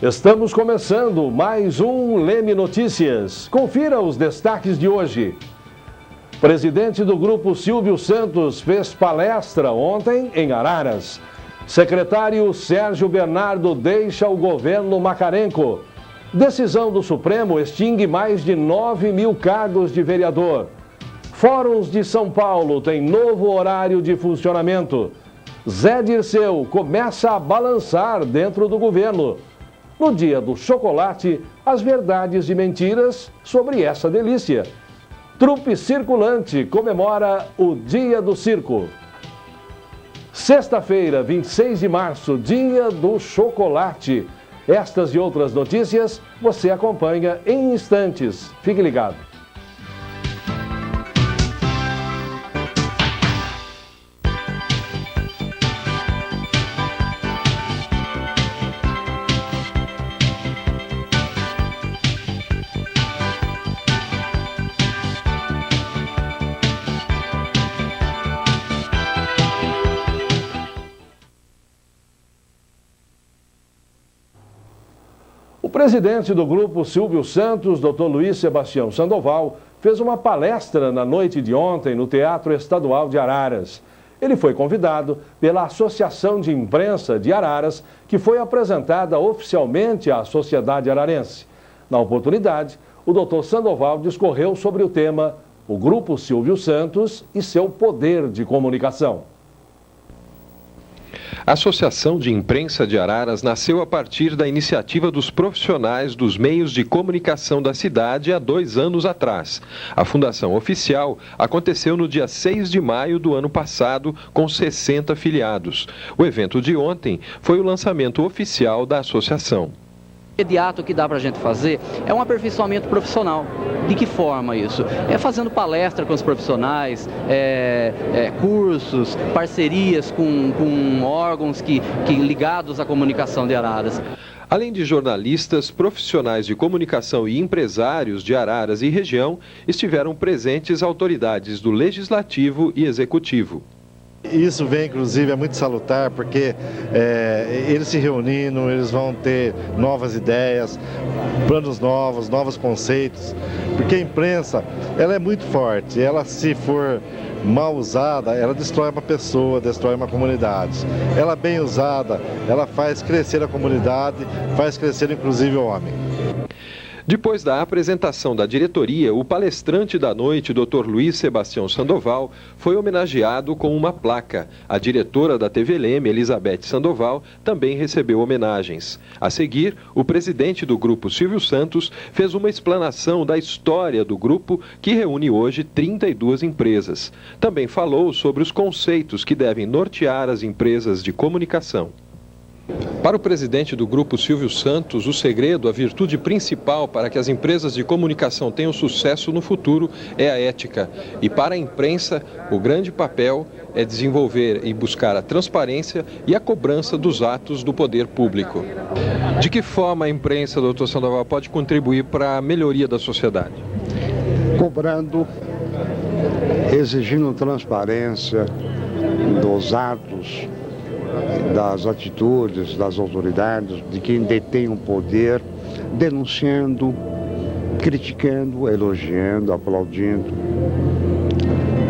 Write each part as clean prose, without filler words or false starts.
Estamos começando mais um Leme Notícias. Confira os destaques de hoje. Presidente do Grupo Silvio Santos fez palestra ontem em Araras. Secretário Sérgio Bernardo deixa o governo Macarenco. Decisão do Supremo extingue mais de 9.000 cargos de vereador. Fóruns de São Paulo têm novo horário de funcionamento. Zé Dirceu começa a balançar dentro do governo. No dia do chocolate, as verdades e mentiras sobre essa delícia. Trupe Circulante comemora o Dia do Circo. Sexta-feira, 26 de março, Dia do Chocolate. Estas e outras notícias você acompanha em instantes. Fique ligado. O presidente do Grupo Silvio Santos, Dr. Luiz Sebastião Sandoval, fez uma palestra na noite de ontem no Teatro Estadual de Araras. Ele foi convidado pela Associação de Imprensa de Araras, que foi apresentada oficialmente à sociedade ararense. Na oportunidade, o Dr. Sandoval discorreu sobre o tema o Grupo Silvio Santos e seu poder de comunicação. A Associação de Imprensa de Araras nasceu a partir da iniciativa dos profissionais dos meios de comunicação da cidade há 2 anos atrás. A fundação oficial aconteceu no dia 6 de maio do ano passado, com 60 filiados. O evento de ontem foi o lançamento oficial da associação. O imediato que dá para a gente fazer é um aperfeiçoamento profissional. De que forma isso? É fazendo palestra com os profissionais, cursos, parcerias com órgãos ligados à comunicação de Araras. Além de jornalistas, profissionais de comunicação e empresários de Araras e região, estiveram presentes autoridades do Legislativo e Executivo. Isso vem, inclusive, é muito salutar, porque eles se reunindo, eles vão ter novas ideias, planos novos, novos conceitos, porque a imprensa, ela é muito forte, ela se for mal usada, ela destrói uma pessoa, destrói uma comunidade. Ela bem usada, ela faz crescer a comunidade, faz crescer inclusive o homem. Depois da apresentação da diretoria, o palestrante da noite, Dr. Luiz Sebastião Sandoval, foi homenageado com uma placa. A diretora da TV Leme, Elizabeth Sandoval, também recebeu homenagens. A seguir, o presidente do Grupo Silvio Santos fez uma explanação da história do grupo, que reúne hoje 32 empresas. Também falou sobre os conceitos que devem nortear as empresas de comunicação. Para o presidente do Grupo Silvio Santos, o segredo, a virtude principal para que as empresas de comunicação tenham sucesso no futuro é a ética. E para a imprensa, o grande papel é desenvolver e buscar a transparência e a cobrança dos atos do poder público. De que forma a imprensa, doutor Sandoval, pode contribuir para a melhoria da sociedade? Cobrando, exigindo transparência dos atos, das atitudes das autoridades, de quem detém o poder, denunciando, criticando, elogiando, aplaudindo,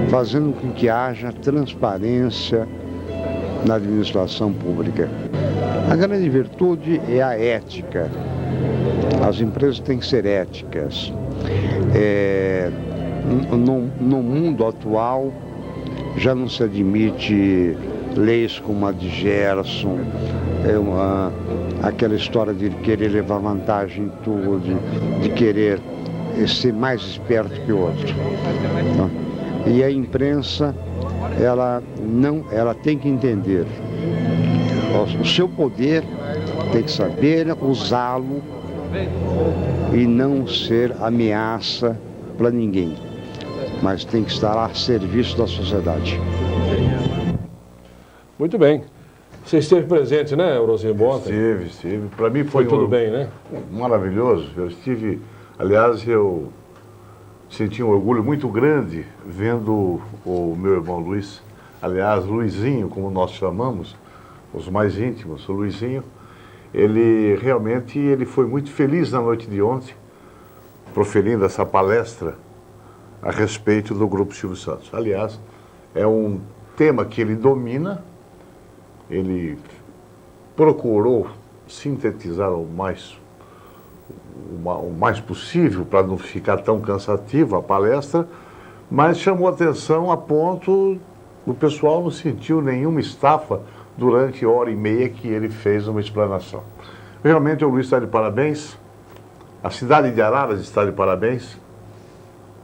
fazendo com que haja transparência na administração pública. A grande virtude é a ética. As empresas têm que ser éticas. No mundo atual já não se admite leis como a de Gerson, aquela história de querer levar vantagem em tudo, de querer ser mais esperto que o outro. E a imprensa, ela tem que entender o seu poder, tem que saber usá-lo e não ser ameaça para ninguém, mas tem que estar a serviço da sociedade. Muito bem. Você esteve presente, né, Eurosimbo, ontem? Estive. Para mim foi tudo bem, né? Maravilhoso. Eu estive, aliás, eu senti um orgulho muito grande vendo o meu irmão Luiz, aliás, Luizinho, como nós chamamos, os mais íntimos, o Luizinho, ele realmente foi muito feliz na noite de ontem, proferindo essa palestra a respeito do Grupo Silvio Santos. Aliás, é um tema que ele domina, ele procurou sintetizar o mais possível para não ficar tão cansativa a palestra, mas chamou atenção a ponto do pessoal não sentiu nenhuma estafa durante a hora e meia que ele fez uma explanação. Realmente o Luiz está de parabéns, a cidade de Araras está de parabéns,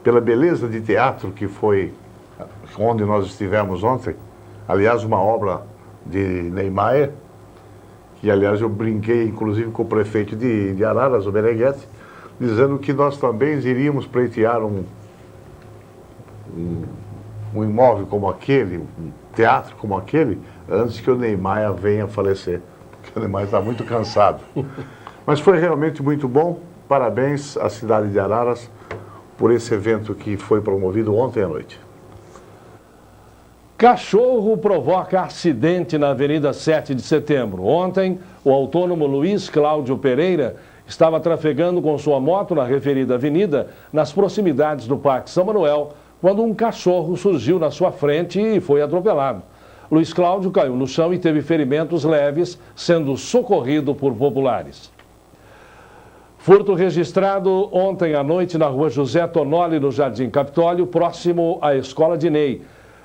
pela beleza de teatro que foi onde nós estivemos ontem. Aliás, uma obra de Neymar, que aliás eu brinquei inclusive com o prefeito de Araras, o Meneghetti, dizendo que nós também iríamos pleitear um imóvel como aquele, um teatro como aquele, antes que o Neymar venha a falecer, porque o Neymar está muito cansado. Mas foi realmente muito bom, parabéns à cidade de Araras por esse evento que foi promovido ontem à noite. Cachorro provoca acidente na Avenida 7 de Setembro. Ontem, o autônomo Luiz Cláudio Pereira estava trafegando com sua moto na referida avenida, nas proximidades do Parque São Manuel, quando um cachorro surgiu na sua frente e foi atropelado. Luiz Cláudio caiu no chão e teve ferimentos leves, sendo socorrido por populares. Furto registrado ontem à noite na rua José Tonoli, no Jardim Capitólio, próximo à Escola de Ney.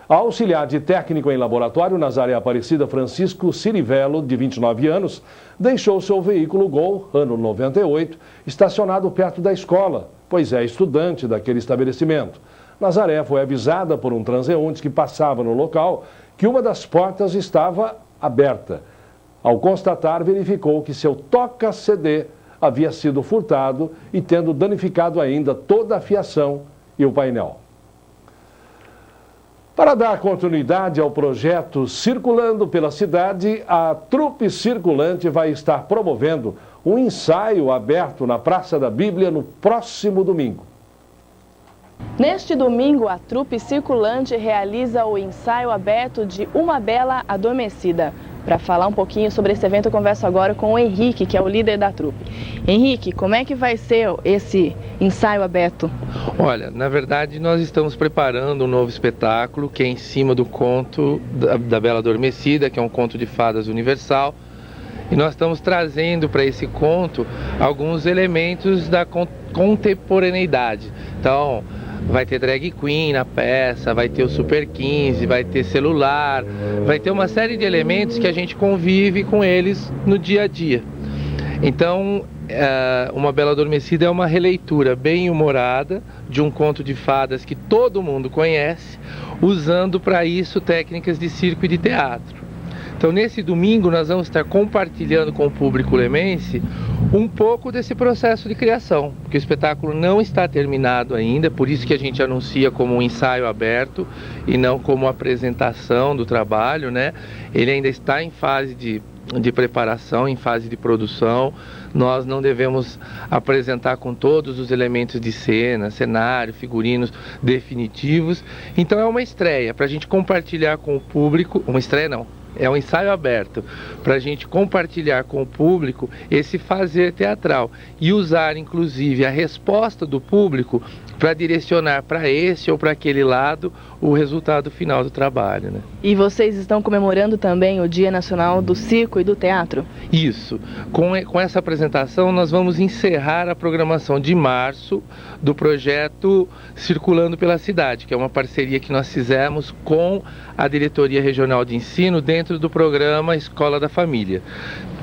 A auxiliar de técnico em laboratório, Nazaré Aparecida Francisco Cirivelo, de 29 anos, deixou seu veículo Gol, ano 98, estacionado perto da escola, pois é estudante daquele estabelecimento. Nazaré foi avisada por um transeunte que passava no local que uma das portas estava aberta. Ao constatar, verificou que seu toca-CD havia sido furtado e tendo danificado ainda toda a fiação e o painel. Para dar continuidade ao projeto Circulando pela Cidade, a Trupe Circulante vai estar promovendo um ensaio aberto na Praça da Bíblia no próximo domingo. Neste domingo, a Trupe Circulante realiza o ensaio aberto de Uma Bela Adormecida. Para falar um pouquinho sobre esse evento, eu converso agora com o Henrique, que é o líder da trupe. Henrique, como é que vai ser esse ensaio aberto? Olha, na verdade nós estamos preparando um novo espetáculo que é em cima do conto da Bela Adormecida, que é um conto de fadas universal. E nós estamos trazendo para esse conto alguns elementos da contemporaneidade. Então, vai ter drag queen na peça, vai ter o Super 15, vai ter celular, vai ter uma série de elementos que a gente convive com eles no dia a dia. Então, Uma Bela Adormecida é uma releitura bem humorada de um conto de fadas que todo mundo conhece, usando para isso técnicas de circo e de teatro. Então, nesse domingo, nós vamos estar compartilhando com o público lemense um pouco desse processo de criação, porque o espetáculo não está terminado ainda, por isso que a gente anuncia como um ensaio aberto e não como apresentação do trabalho, né? Ele ainda está em fase de preparação, em fase de produção. Nós não devemos apresentar com todos os elementos de cena, cenário, figurinos definitivos. Então é uma estreia para a gente compartilhar com o público, uma estreia não, é um ensaio aberto para a gente compartilhar com o público esse fazer teatral e usar inclusive a resposta do público para direcionar para esse ou para aquele lado o resultado final do trabalho, né? E vocês estão comemorando também o Dia Nacional do Circo e do Teatro? Isso. Com essa apresentação nós vamos encerrar a programação de março do projeto Circulando pela Cidade, que é uma parceria que nós fizemos com a Diretoria Regional de Ensino dentro do programa Escola da Família.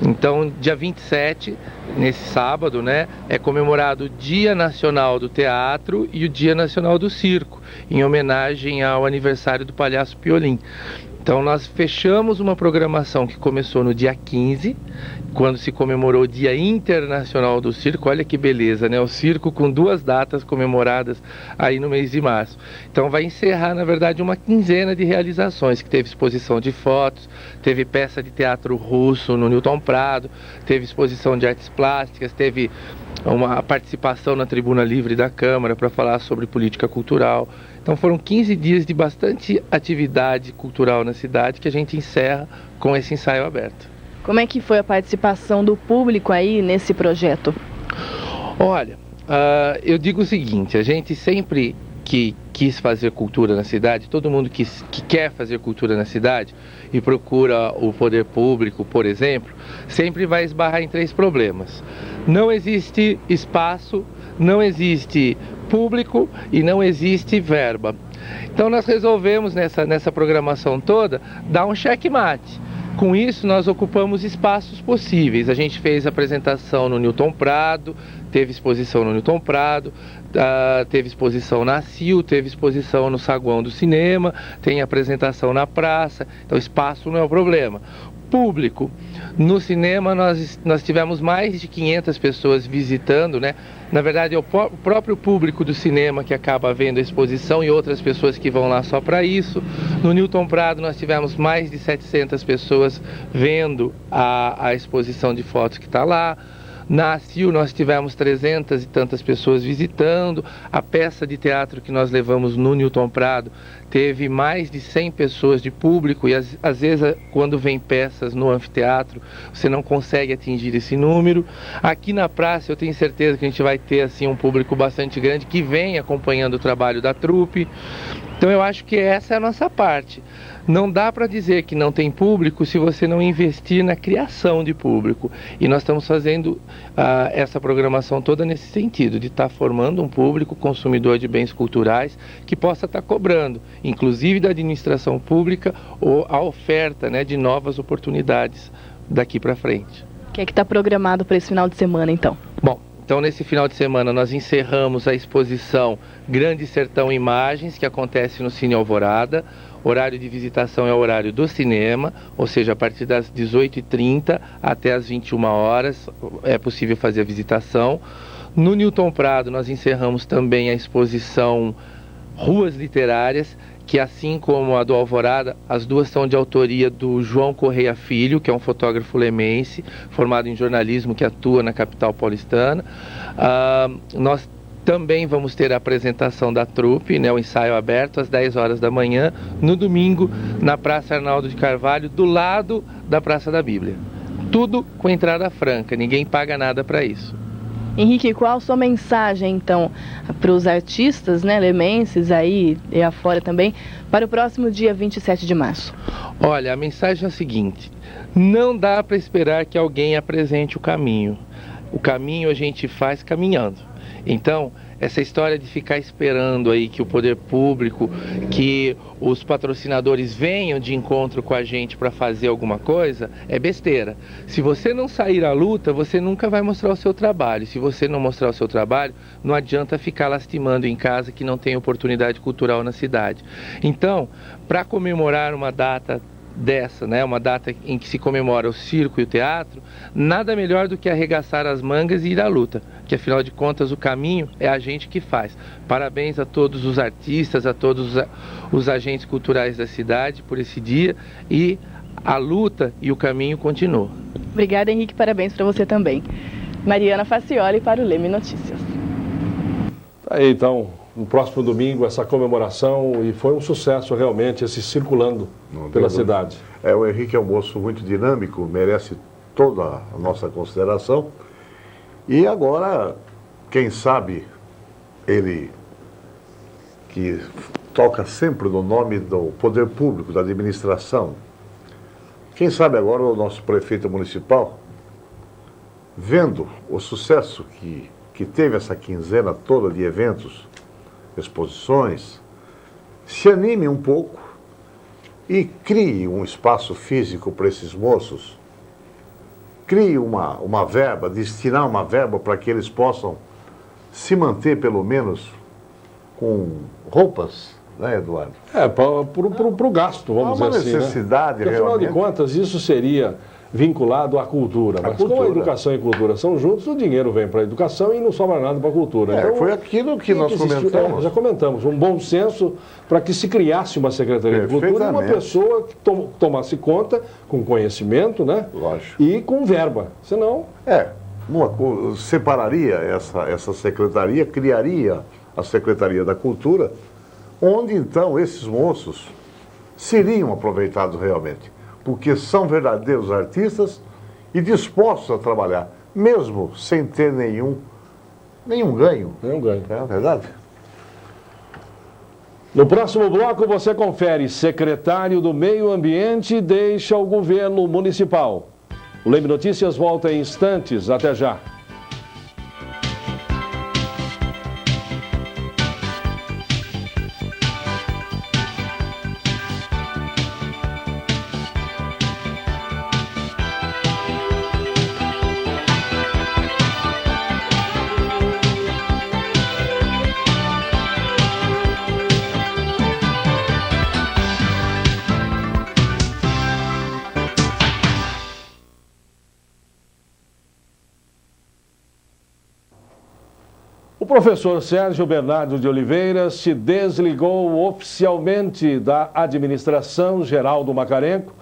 Então, dia 27, nesse sábado, né, é comemorado o Dia Nacional do Teatro e o Dia Nacional do Circo, em homenagem ao aniversário do Palhaço Piolim. Então nós fechamos uma programação que começou no dia 15, quando se comemorou o Dia Internacional do Circo. Olha que beleza, né? O circo com 2 datas comemoradas aí no mês de março. Então vai encerrar, na verdade, uma quinzena de realizações, que teve exposição de fotos, teve peça de teatro russo no Newton Prado, teve exposição de artes plásticas, teve uma participação na Tribuna Livre da Câmara para falar sobre política cultural. Então foram 15 dias de bastante atividade cultural na cidade que a gente encerra com esse ensaio aberto. Como é que foi a participação do público aí nesse projeto? Olha, eu digo o seguinte, a gente sempre que quis fazer cultura na cidade, todo mundo que quer fazer cultura na cidade e procura o poder público, por exemplo, sempre vai esbarrar em 3 problemas. Não existe espaço, não existe público e não existe verba. Então nós resolvemos nessa programação toda dar um checkmate. Com isso, nós ocupamos espaços possíveis. A gente fez apresentação no Newton Prado, teve exposição no Newton Prado, teve exposição na CIL, teve exposição no Saguão do Cinema, tem apresentação na praça, então espaço não é o problema. Público, no cinema nós tivemos mais de 500 pessoas visitando, né? Na verdade é o próprio público do cinema que acaba vendo a exposição e outras pessoas que vão lá só para isso. No Newton Prado nós tivemos mais de 700 pessoas vendo a exposição de fotos que está lá. Na CIL nós tivemos 300 e tantas pessoas visitando. A peça de teatro que nós levamos no Newton Prado teve mais de 100 pessoas de público e às vezes quando vem peças no anfiteatro você não consegue atingir esse número. Aqui na praça eu tenho certeza que a gente vai ter assim um público bastante grande que vem acompanhando o trabalho da trupe. Então eu acho que essa é a nossa parte. Não dá para dizer que não tem público se você não investir na criação de público. E nós estamos fazendo essa programação toda nesse sentido, de estar formando um público consumidor de bens culturais que possa estar cobrando, inclusive da administração pública, ou a oferta, né, de novas oportunidades daqui para frente. O que é que está programado para esse final de semana, então? Bom, então nesse final de semana nós encerramos a exposição Grande Sertão Imagens, que acontece no Cine Alvorada. Horário de visitação é o horário do cinema, ou seja, a partir das 18h30 até as 21 horas é possível fazer a visitação. No Newton Prado nós encerramos também a exposição Ruas Literárias, que assim como a do Alvorada, as duas são de autoria do João Correia Filho, que é um fotógrafo lemense, formado em jornalismo, que atua na capital paulistana. Nós também vamos ter a apresentação da trupe, né, o ensaio aberto às 10 horas da manhã, no domingo, na Praça Arnaldo de Carvalho, do lado da Praça da Bíblia. Tudo com entrada franca, ninguém paga nada para isso. Henrique, qual a sua mensagem, então, para os artistas, né, lemenses aí e afora também, para o próximo dia 27 de março? Olha, a mensagem é a seguinte: não dá para esperar que alguém apresente o caminho. O caminho a gente faz caminhando. Então, essa história de ficar esperando aí que o poder público, que os patrocinadores venham de encontro com a gente para fazer alguma coisa, é besteira. Se você não sair à luta, você nunca vai mostrar o seu trabalho. Se você não mostrar o seu trabalho, não adianta ficar lastimando em casa que não tem oportunidade cultural na cidade. Então, para comemorar uma data dessa, né, uma data em que se comemora o circo e o teatro, nada melhor do que arregaçar as mangas e ir à luta, que afinal de contas o caminho é a gente que faz. Parabéns a todos os artistas, a todos os agentes culturais da cidade por esse dia, e a luta e o caminho continuam. Obrigada, Henrique, parabéns para você também. Mariana Facioli para o Leme Notícias. Aí então, no próximo domingo, essa comemoração, e foi um sucesso realmente, esse circulando pela cidade. O Henrique é um moço muito dinâmico, merece toda a nossa consideração. E agora, quem sabe, ele que toca sempre no nome do poder público, da administração, quem sabe agora o nosso prefeito municipal, vendo o sucesso que teve essa quinzena toda de eventos, exposições, se anime um pouco e crie um espaço físico para esses moços, crie uma verba, destinar uma verba para que eles possam se manter pelo menos com roupas, né, Eduardo? Para o gasto, vamos dizer assim. Uma necessidade, né? Afinal de contas, isso seria vinculado à cultura. Mas como a educação e cultura são juntos, o dinheiro vem para a educação e não sobra nada para a cultura. Então, foi aquilo que nós comentamos. Já comentamos, um bom senso para que se criasse uma Secretaria de Cultura e uma pessoa que tomasse conta com conhecimento, né? Lógico. E com verba. Senão... separaria essa secretaria, criaria a Secretaria da Cultura, onde então esses moços seriam aproveitados realmente. Porque são verdadeiros artistas, e dispostos a trabalhar, mesmo sem ter nenhum ganho. Nenhum ganho. É verdade? No próximo bloco você confere: secretário do Meio Ambiente deixa o governo municipal. O Leme Notícias volta em instantes. Até já. O professor Sérgio Bernardo de Oliveira se desligou oficialmente da Administração Geral do Macarenco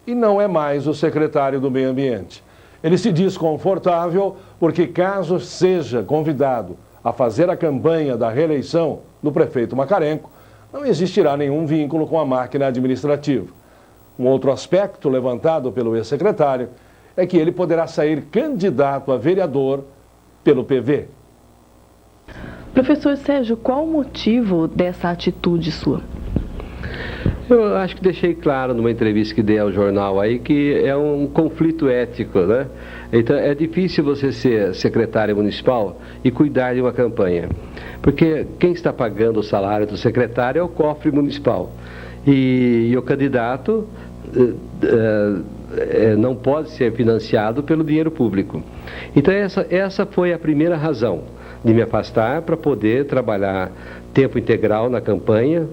e não é mais o secretário do Meio Ambiente. Ele se diz confortável porque, caso seja convidado a fazer a campanha da reeleição do prefeito Macarenco, não existirá nenhum vínculo com a máquina administrativa. Um outro aspecto levantado pelo ex-secretário é que ele poderá sair candidato a vereador pelo PV. Professor Sérgio, qual o motivo dessa atitude sua? Eu acho que deixei claro numa entrevista que dei ao jornal aí que é um conflito ético, né? Então é difícil você ser secretário municipal e cuidar de uma campanha, porque quem está pagando o salário do secretário é o cofre municipal e o candidato não pode ser financiado pelo dinheiro público. Então essa foi a primeira razão de me afastar para poder trabalhar tempo integral na campanha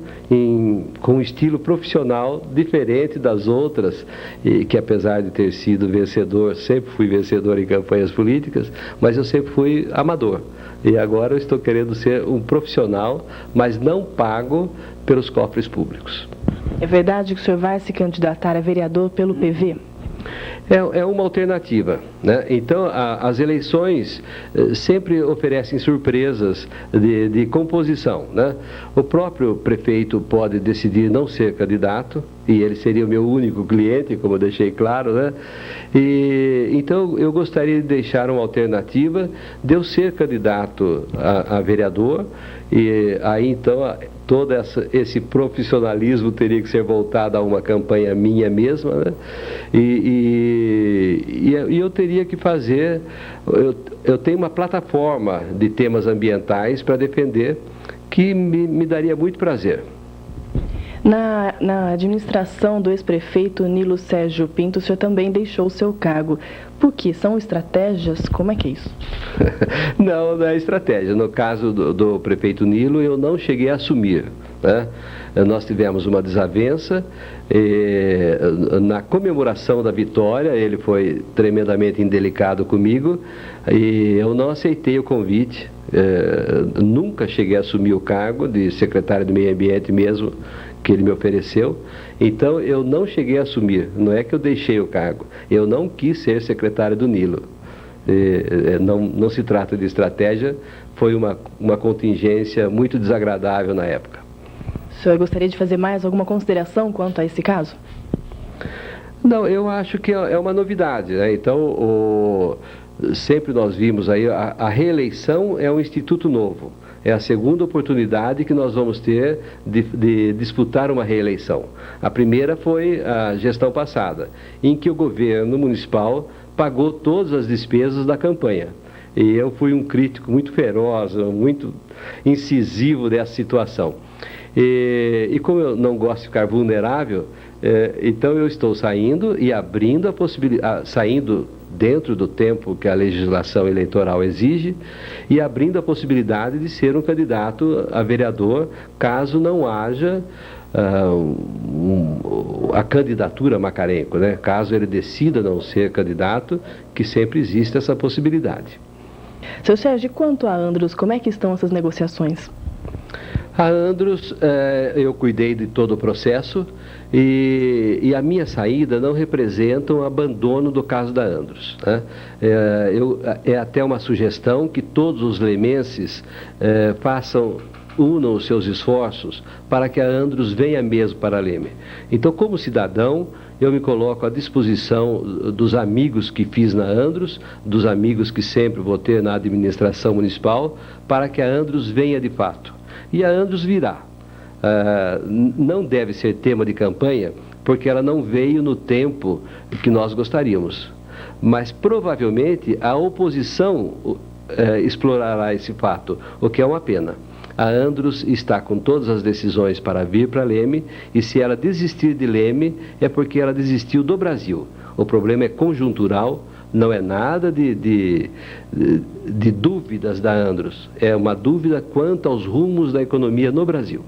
com um estilo profissional diferente das outras, e que apesar de ter sido vencedor, sempre fui vencedor em campanhas políticas, mas eu sempre fui amador. E agora eu estou querendo ser um profissional, mas não pago pelos cofres públicos. É verdade que o senhor vai se candidatar a vereador pelo PV? É uma alternativa, né? Então, as eleições sempre oferecem surpresas de composição, né? O próprio prefeito pode decidir não ser candidato, e ele seria o meu único cliente, como eu deixei claro, né? Então, eu gostaria de deixar uma alternativa de eu ser candidato a vereador, e aí, então, todo esse profissionalismo teria que ser voltado a uma campanha minha mesma, né? E eu teria que fazer, eu tenho uma plataforma de temas ambientais para defender que me daria muito prazer. Na administração do ex-prefeito Nilo Sérgio Pinto, o senhor também deixou o seu cargo. Por quê? São estratégias? Como é que é isso? Não é estratégia. No caso do prefeito Nilo, eu não cheguei a assumir, né? Nós tivemos uma desavença, na comemoração da vitória, ele foi tremendamente indelicado comigo e eu não aceitei o convite. Nunca cheguei a assumir o cargo de secretário do Meio Ambiente mesmo, que ele me ofereceu. Então eu não cheguei a assumir, não é que eu deixei o cargo, eu não quis ser secretário do Nilo. Não se trata de estratégia, foi uma contingência muito desagradável na época. O senhor gostaria de fazer mais alguma consideração quanto a esse caso? Não, eu acho que é uma novidade, né? Então, sempre nós vimos aí, a reeleição é um instituto novo. É a segunda oportunidade que nós vamos ter de disputar uma reeleição. A primeira foi a gestão passada, em que o governo municipal pagou todas as despesas da campanha. E eu fui um crítico muito feroz, muito incisivo dessa situação. E como eu não gosto de ficar vulnerável, então eu estou saindo e abrindo a possibilidade, saindo dentro do tempo que a legislação eleitoral exige e abrindo a possibilidade de ser um candidato a vereador, caso não haja a candidatura Macarenco, né? Caso ele decida não ser candidato, que sempre existe essa possibilidade. Seu Sérgio, quanto a Andros, como é que estão essas negociações? A Andros, eu cuidei de todo o processo e a minha saída não representa um abandono do caso da Andros, né? É até uma sugestão que todos os lemenses unam os seus esforços para que a Andros venha mesmo para Leme. Então, como cidadão, eu me coloco à disposição dos amigos que fiz na Andros, dos amigos que sempre vou ter na administração municipal, para que a Andros venha de fato. E a Andros virá. Não deve ser tema de campanha, porque ela não veio no tempo que nós gostaríamos. Mas provavelmente a oposição explorará esse fato, o que é uma pena. A Andros está com todas as decisões para vir para Leme, e se ela desistir de Leme, é porque ela desistiu do Brasil. O problema é conjuntural, não é nada de dúvidas da Andros, é uma dúvida quanto aos rumos da economia no Brasil.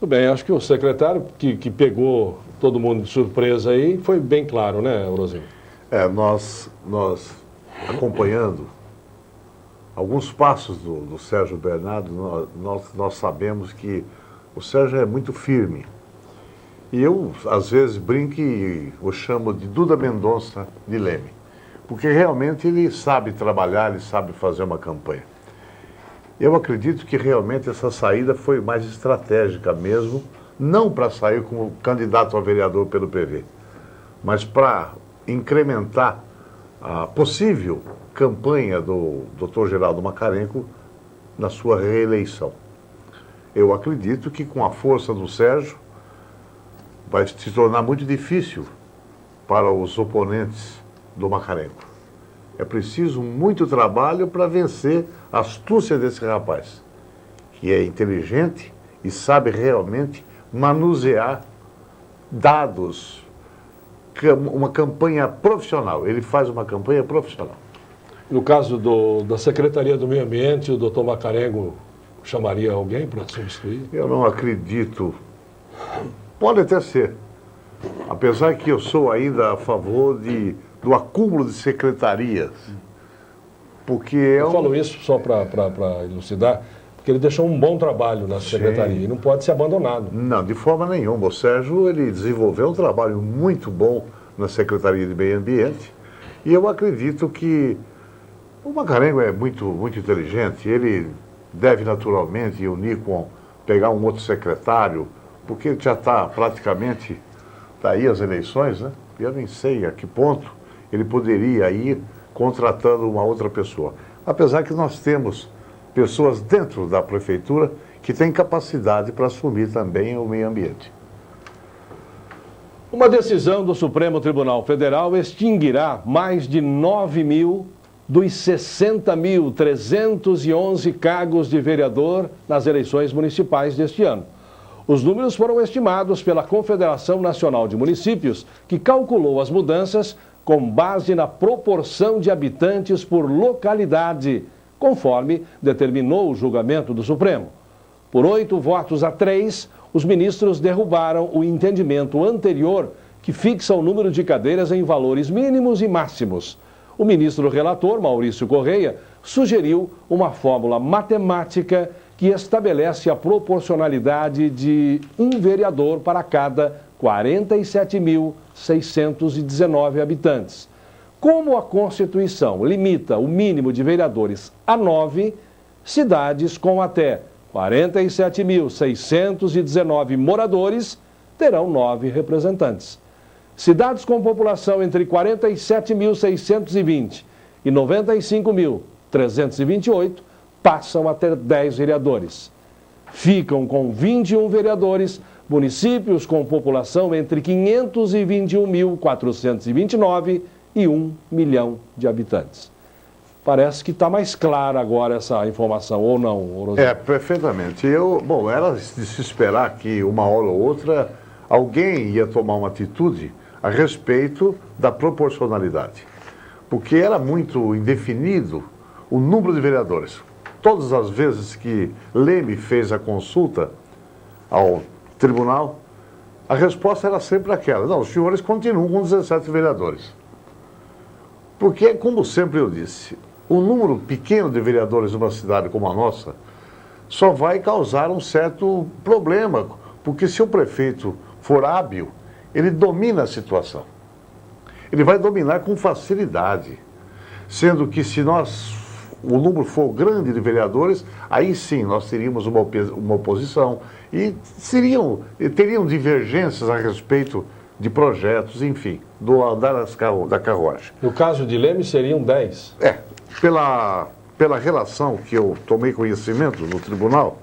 Tudo bem, acho que o secretário que pegou todo mundo de surpresa aí foi bem claro, né, Orozinho? Nós acompanhando alguns passos do Sérgio Bernardo, nós sabemos que o Sérgio é muito firme. E eu, às vezes, brinco e o chamo de Duda Mendonça de Leme. Porque realmente ele sabe trabalhar, ele sabe fazer uma campanha. Eu acredito que realmente essa saída foi mais estratégica mesmo, não para sair como candidato a vereador pelo PV, mas para incrementar a possível campanha do Dr. Geraldo Macarenco na sua reeleição. Eu acredito que com a força do Sérgio vai se tornar muito difícil para os oponentes do Macarenco. É preciso muito trabalho para vencer a astúcia desse rapaz, que é inteligente e sabe realmente manusear dados, uma campanha profissional. Ele faz uma campanha profissional. No caso da Secretaria do Meio Ambiente, o doutor Macarengo chamaria alguém para substituir? Eu não acredito. Pode até ser. Apesar que eu sou ainda a favor do acúmulo de secretarias. Porque eu falo isso só para elucidar, porque ele deixou um bom trabalho na secretaria e não pode ser abandonado. Não, de forma nenhuma. O Sérgio, ele desenvolveu um trabalho muito bom na Secretaria de Meio Ambiente e eu acredito que o Macarengo é muito inteligente. Ele deve naturalmente unir pegar um outro secretário, porque já está praticamente, está aí as eleições, né? E eu nem sei a que ponto ele poderia ir contratando uma outra pessoa. Apesar que nós temos pessoas dentro da prefeitura que têm capacidade para assumir também o meio ambiente. Uma decisão do Supremo Tribunal Federal extinguirá mais de 9.000 dos 60.311 cargos de vereador nas eleições municipais deste ano. Os números foram estimados pela Confederação Nacional de Municípios, que calculou as mudanças com base na proporção de habitantes por localidade, conforme determinou o julgamento do Supremo. Por 8-3, os ministros derrubaram o entendimento anterior, que fixa o número de cadeiras em valores mínimos e máximos. O ministro relator, Maurício Correia, sugeriu uma fórmula matemática que estabelece a proporcionalidade de um vereador para cada 47.619 habitantes. Como a Constituição limita o mínimo de vereadores a 9, cidades com até 47.619 moradores terão 9 representantes. Cidades com população entre 47.620 e 95.328 passam a ter 10 vereadores. Ficam com 21 vereadores municípios com população entre 521.429 e 1 milhão de habitantes. Parece que está mais clara agora essa informação, ou não, Orozano? Perfeitamente. Era de se esperar que uma hora ou outra alguém ia tomar uma atitude a respeito da proporcionalidade. Porque era muito indefinido o número de vereadores. Todas as vezes que Leme fez a consulta ao tribunal, a resposta era sempre aquela: não, os senhores continuam com 17 vereadores. Porque, como sempre eu disse, o número pequeno de vereadores numa cidade como a nossa só vai causar um certo problema, porque se o prefeito for hábil, ele domina a situação. Ele vai dominar com facilidade, sendo que se o número for grande de vereadores, aí sim nós teríamos uma oposição e teriam divergências a respeito de projetos, enfim, do andar da carruagem. No caso de Leme seriam 10. Pela relação que eu tomei conhecimento no tribunal,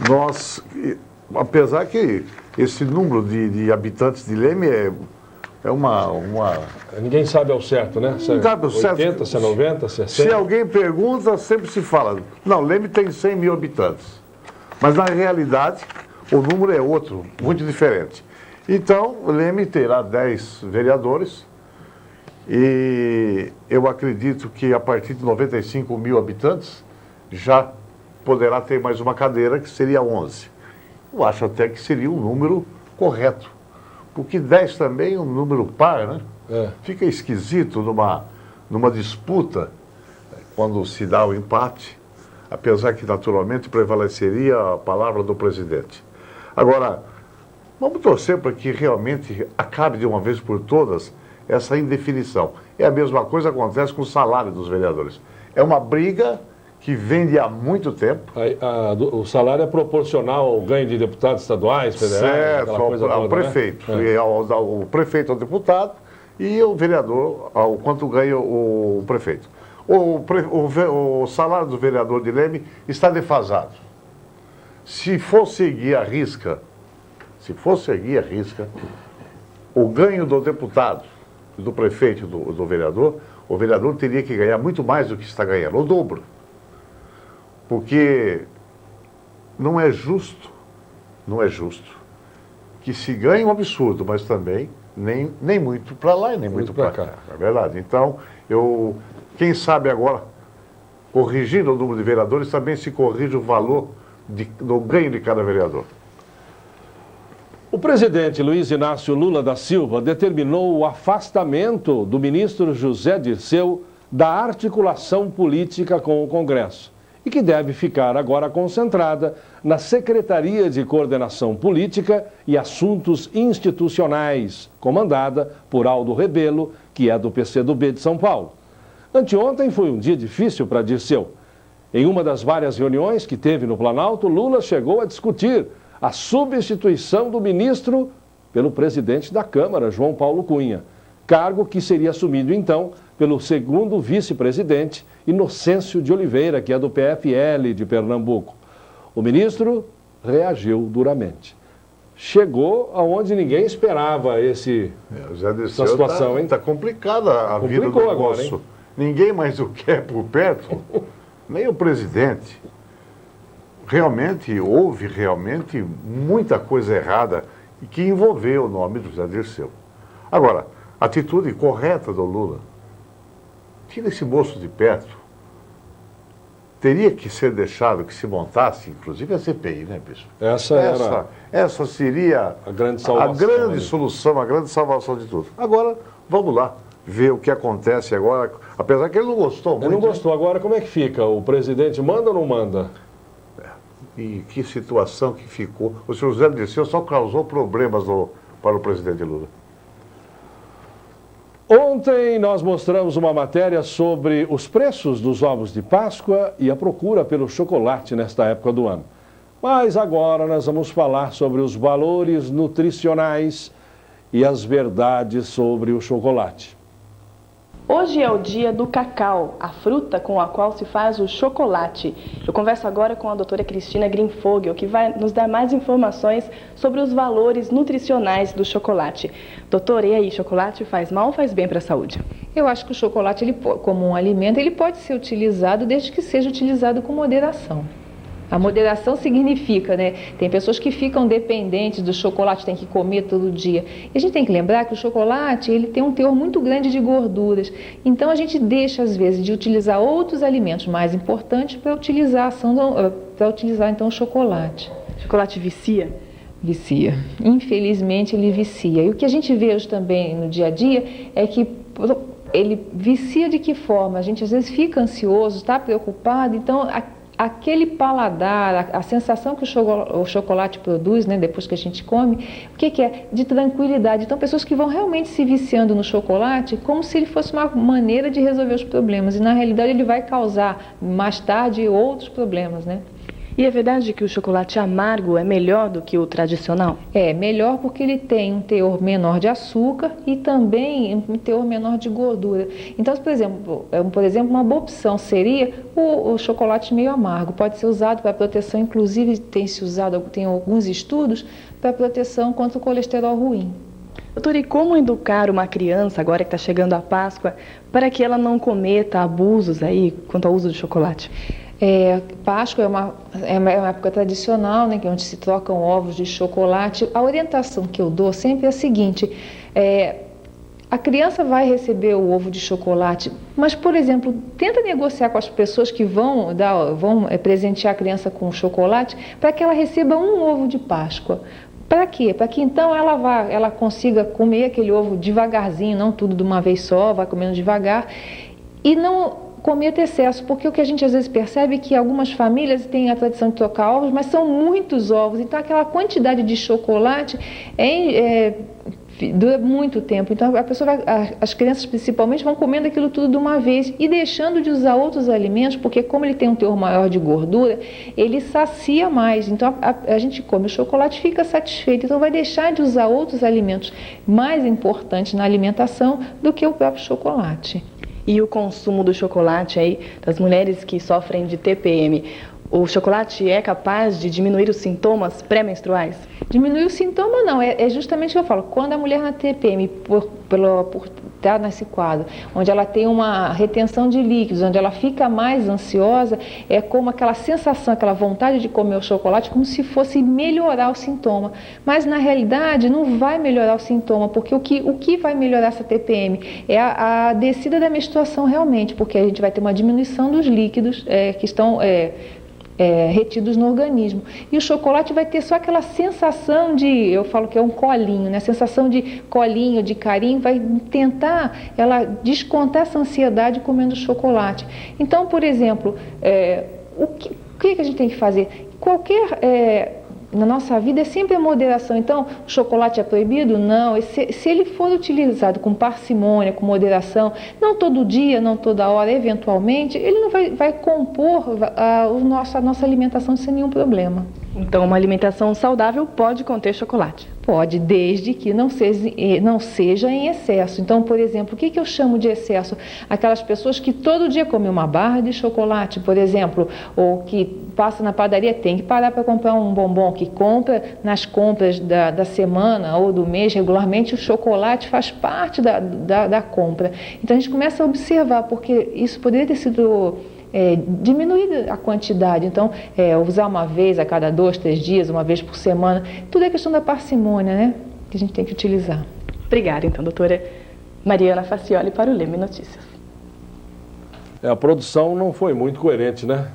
nós, apesar que esse número de habitantes de Leme é uma... Ninguém sabe ao certo, né? Se é 80, se é 90, se é 100. Se alguém pergunta, sempre se fala, não, Leme tem 100 mil habitantes. Mas na realidade, o número é outro, muito diferente. Então, Leme terá 10 vereadores e eu acredito que a partir de 95 mil habitantes já poderá ter mais uma cadeira, que seria 11. Eu acho até que seria um número correto, porque 10 também é um número par, né? Fica esquisito numa disputa, quando se dá o empate, apesar que naturalmente prevaleceria a palavra do presidente. Agora, vamos torcer para que realmente acabe de uma vez por todas essa indefinição. É a mesma coisa que acontece com o salário dos vereadores. É uma briga que vem de há muito tempo. O salário é proporcional ao ganho de deputados estaduais, federais? Certo, ao prefeito. Né? O prefeito ao deputado e o vereador ao quanto ganha o prefeito. O salário do vereador de Leme está defasado. Se for seguir a risca, o ganho do deputado, do prefeito e do vereador, o vereador teria que ganhar muito mais do que está ganhando, o dobro. Porque não é justo que se ganhe um absurdo, mas também nem muito para lá e nem muito para cá. É verdade. Então, quem sabe agora, corrigindo o número de vereadores, também se corrige o valor do ganho de cada vereador. O presidente Luiz Inácio Lula da Silva determinou o afastamento do ministro José Dirceu da articulação política com o Congresso e que deve ficar agora concentrada na Secretaria de Coordenação Política e Assuntos Institucionais, comandada por Aldo Rebelo, que é do PCdoB de São Paulo. Anteontem foi um dia difícil para Dirceu. Em uma das várias reuniões que teve no Planalto, Lula chegou a discutir a substituição do ministro pelo presidente da Câmara, João Paulo Cunha, cargo que seria assumido então pelo segundo vice-presidente, Inocêncio de Oliveira, que é do PFL de Pernambuco. O ministro reagiu duramente. Chegou aonde ninguém esperava essa situação, hein? Está complicada a vida do agora, moço. Ninguém mais o quer por perto, nem o presidente. Houve muita coisa errada que envolveu o nome do José Dirceu. Agora, a atitude correta do Lula, tira esse moço de perto, teria que ser deixado que se montasse, inclusive a CPI, né, bispo? Essa seria a grande solução, a grande salvação de tudo. Agora, vamos lá ver o que acontece agora, apesar que ele não gostou muito. Ele não gostou. Agora, como é que fica? O presidente manda ou não manda? E que situação que ficou. O senhor José Dirceu só causou problemas para o presidente Lula. Ontem nós mostramos uma matéria sobre os preços dos ovos de Páscoa e a procura pelo chocolate nesta época do ano. Mas agora nós vamos falar sobre os valores nutricionais e as verdades sobre o chocolate. Hoje é o dia do cacau, a fruta com a qual se faz o chocolate. Eu converso agora com a doutora Cristina Grinfogel, que vai nos dar mais informações sobre os valores nutricionais do chocolate. Doutora, e aí, chocolate faz mal ou faz bem para a saúde? Eu acho que o chocolate, como um alimento, ele pode ser utilizado desde que seja utilizado com moderação. A moderação significa, né? Tem pessoas que ficam dependentes do chocolate, tem que comer todo dia. E a gente tem que lembrar que o chocolate, ele tem um teor muito grande de gorduras. Então a gente deixa, às vezes, de utilizar outros alimentos mais importantes para utilizar então o chocolate. Chocolate vicia? Vicia. Infelizmente ele vicia. E o que a gente vê hoje também no dia a dia é que ele vicia de que forma? A gente às vezes fica ansioso, está preocupado, então aquele paladar, a sensação que o chocolate produz, né, depois que a gente come, o que é? De tranquilidade. Então, pessoas que vão realmente se viciando no chocolate como se ele fosse uma maneira de resolver os problemas. E, na realidade, ele vai causar, mais tarde, outros problemas, né? E é verdade que o chocolate amargo é melhor do que o tradicional? É, melhor porque ele tem um teor menor de açúcar e também um teor menor de gordura. Então, por exemplo, uma boa opção seria o chocolate meio amargo. Pode ser usado para proteção, inclusive tem alguns estudos para proteção contra o colesterol ruim. Doutora, e como educar uma criança, agora que está chegando a Páscoa, para que ela não cometa abusos aí quanto ao uso do chocolate? Páscoa é uma época tradicional, né, onde se trocam ovos de chocolate. A orientação que eu dou sempre é a seguinte: a criança vai receber o ovo de chocolate, mas, por exemplo, tenta negociar com as pessoas que vão presentear a criança com chocolate para que ela receba um ovo de Páscoa. Para quê? Para que então ela consiga comer aquele ovo devagarzinho, não tudo de uma vez só, vai comendo devagar e não cometa excesso, porque o que a gente às vezes percebe é que algumas famílias têm a tradição de trocar ovos, mas são muitos ovos, então aquela quantidade de chocolate dura muito tempo. Então as crianças principalmente vão comendo aquilo tudo de uma vez e deixando de usar outros alimentos, porque como ele tem um teor maior de gordura, ele sacia mais. Então a gente come o chocolate e fica satisfeito, então vai deixar de usar outros alimentos mais importantes na alimentação do que o próprio chocolate. E o consumo do chocolate aí, das mulheres que sofrem de TPM, o chocolate é capaz de diminuir os sintomas pré-menstruais? Diminuir o sintoma não, é justamente o que eu falo. Quando a mulher na TPM, por estar nesse quadro, onde ela tem uma retenção de líquidos, onde ela fica mais ansiosa, é como aquela sensação, aquela vontade de comer o chocolate, como se fosse melhorar o sintoma. Mas na realidade não vai melhorar o sintoma, porque o que vai melhorar essa TPM é a descida da menstruação realmente, porque a gente vai ter uma diminuição dos líquidos que estão retidos no organismo. E o chocolate vai ter só aquela sensação eu falo que é um colinho, né? A sensação de colinho, de carinho, vai tentar ela descontar essa ansiedade comendo chocolate. Então, por exemplo, o que a gente tem que fazer? Na nossa vida é sempre a moderação. Então, o chocolate é proibido? Não. Se ele for utilizado com parcimônia, com moderação, não todo dia, não toda hora, eventualmente, ele não vai compor a nossa alimentação sem nenhum problema. Então, uma alimentação saudável pode conter chocolate? Pode, desde que não seja em excesso. Então, por exemplo, o que eu chamo de excesso? Aquelas pessoas que todo dia comem uma barra de chocolate, por exemplo, ou que passa na padaria, tem que parar para comprar um bombom, que compra nas compras da semana ou do mês regularmente, o chocolate faz parte da compra. Então, a gente começa a observar, porque isso poderia ter sido diminuir a quantidade. Então, usar uma vez a cada 2, 3 dias, uma vez por semana, tudo é questão da parcimônia, né? Que a gente tem que utilizar. Obrigada, então, doutora Mariana Facioli para o Leme Notícias. A produção não foi muito coerente, né?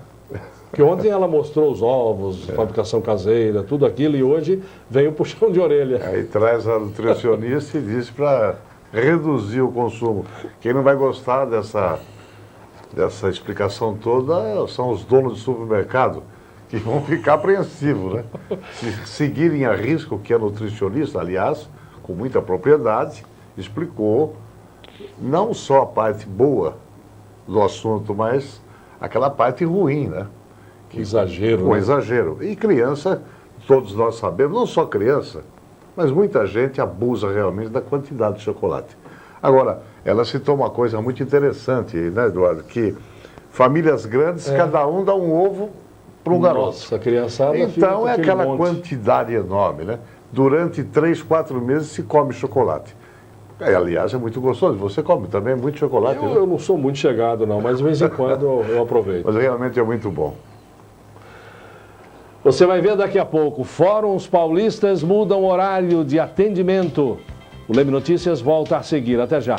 Porque ontem ela mostrou os ovos, fabricação caseira, tudo aquilo, e hoje vem o puxão de orelha. Aí traz a nutricionista e diz para reduzir o consumo. Quem não vai gostar dessa explicação toda são os donos de supermercado, que vão ficar apreensivos, né? Se seguirem a risco, que a nutricionista, aliás, com muita propriedade, explicou não só a parte boa do assunto, mas aquela parte ruim, né? Exagero. Com exagero. E criança, todos nós sabemos, não só criança, mas muita gente abusa realmente da quantidade de chocolate. Agora, ela citou uma coisa muito interessante, né, Eduardo? Que famílias grandes, cada um dá um ovo para um garoto. Nossa, a criançada então é aquela monte. quantidade enorme, né? Durante 3, 4 meses se come chocolate. Aliás, é muito gostoso. Você come também muito chocolate? Eu não sou muito chegado, não, mas de vez em quando eu aproveito. Mas realmente é muito bom. Você vai ver daqui a pouco, fóruns paulistas mudam horário de atendimento. O Leme Notícias volta a seguir. Até já.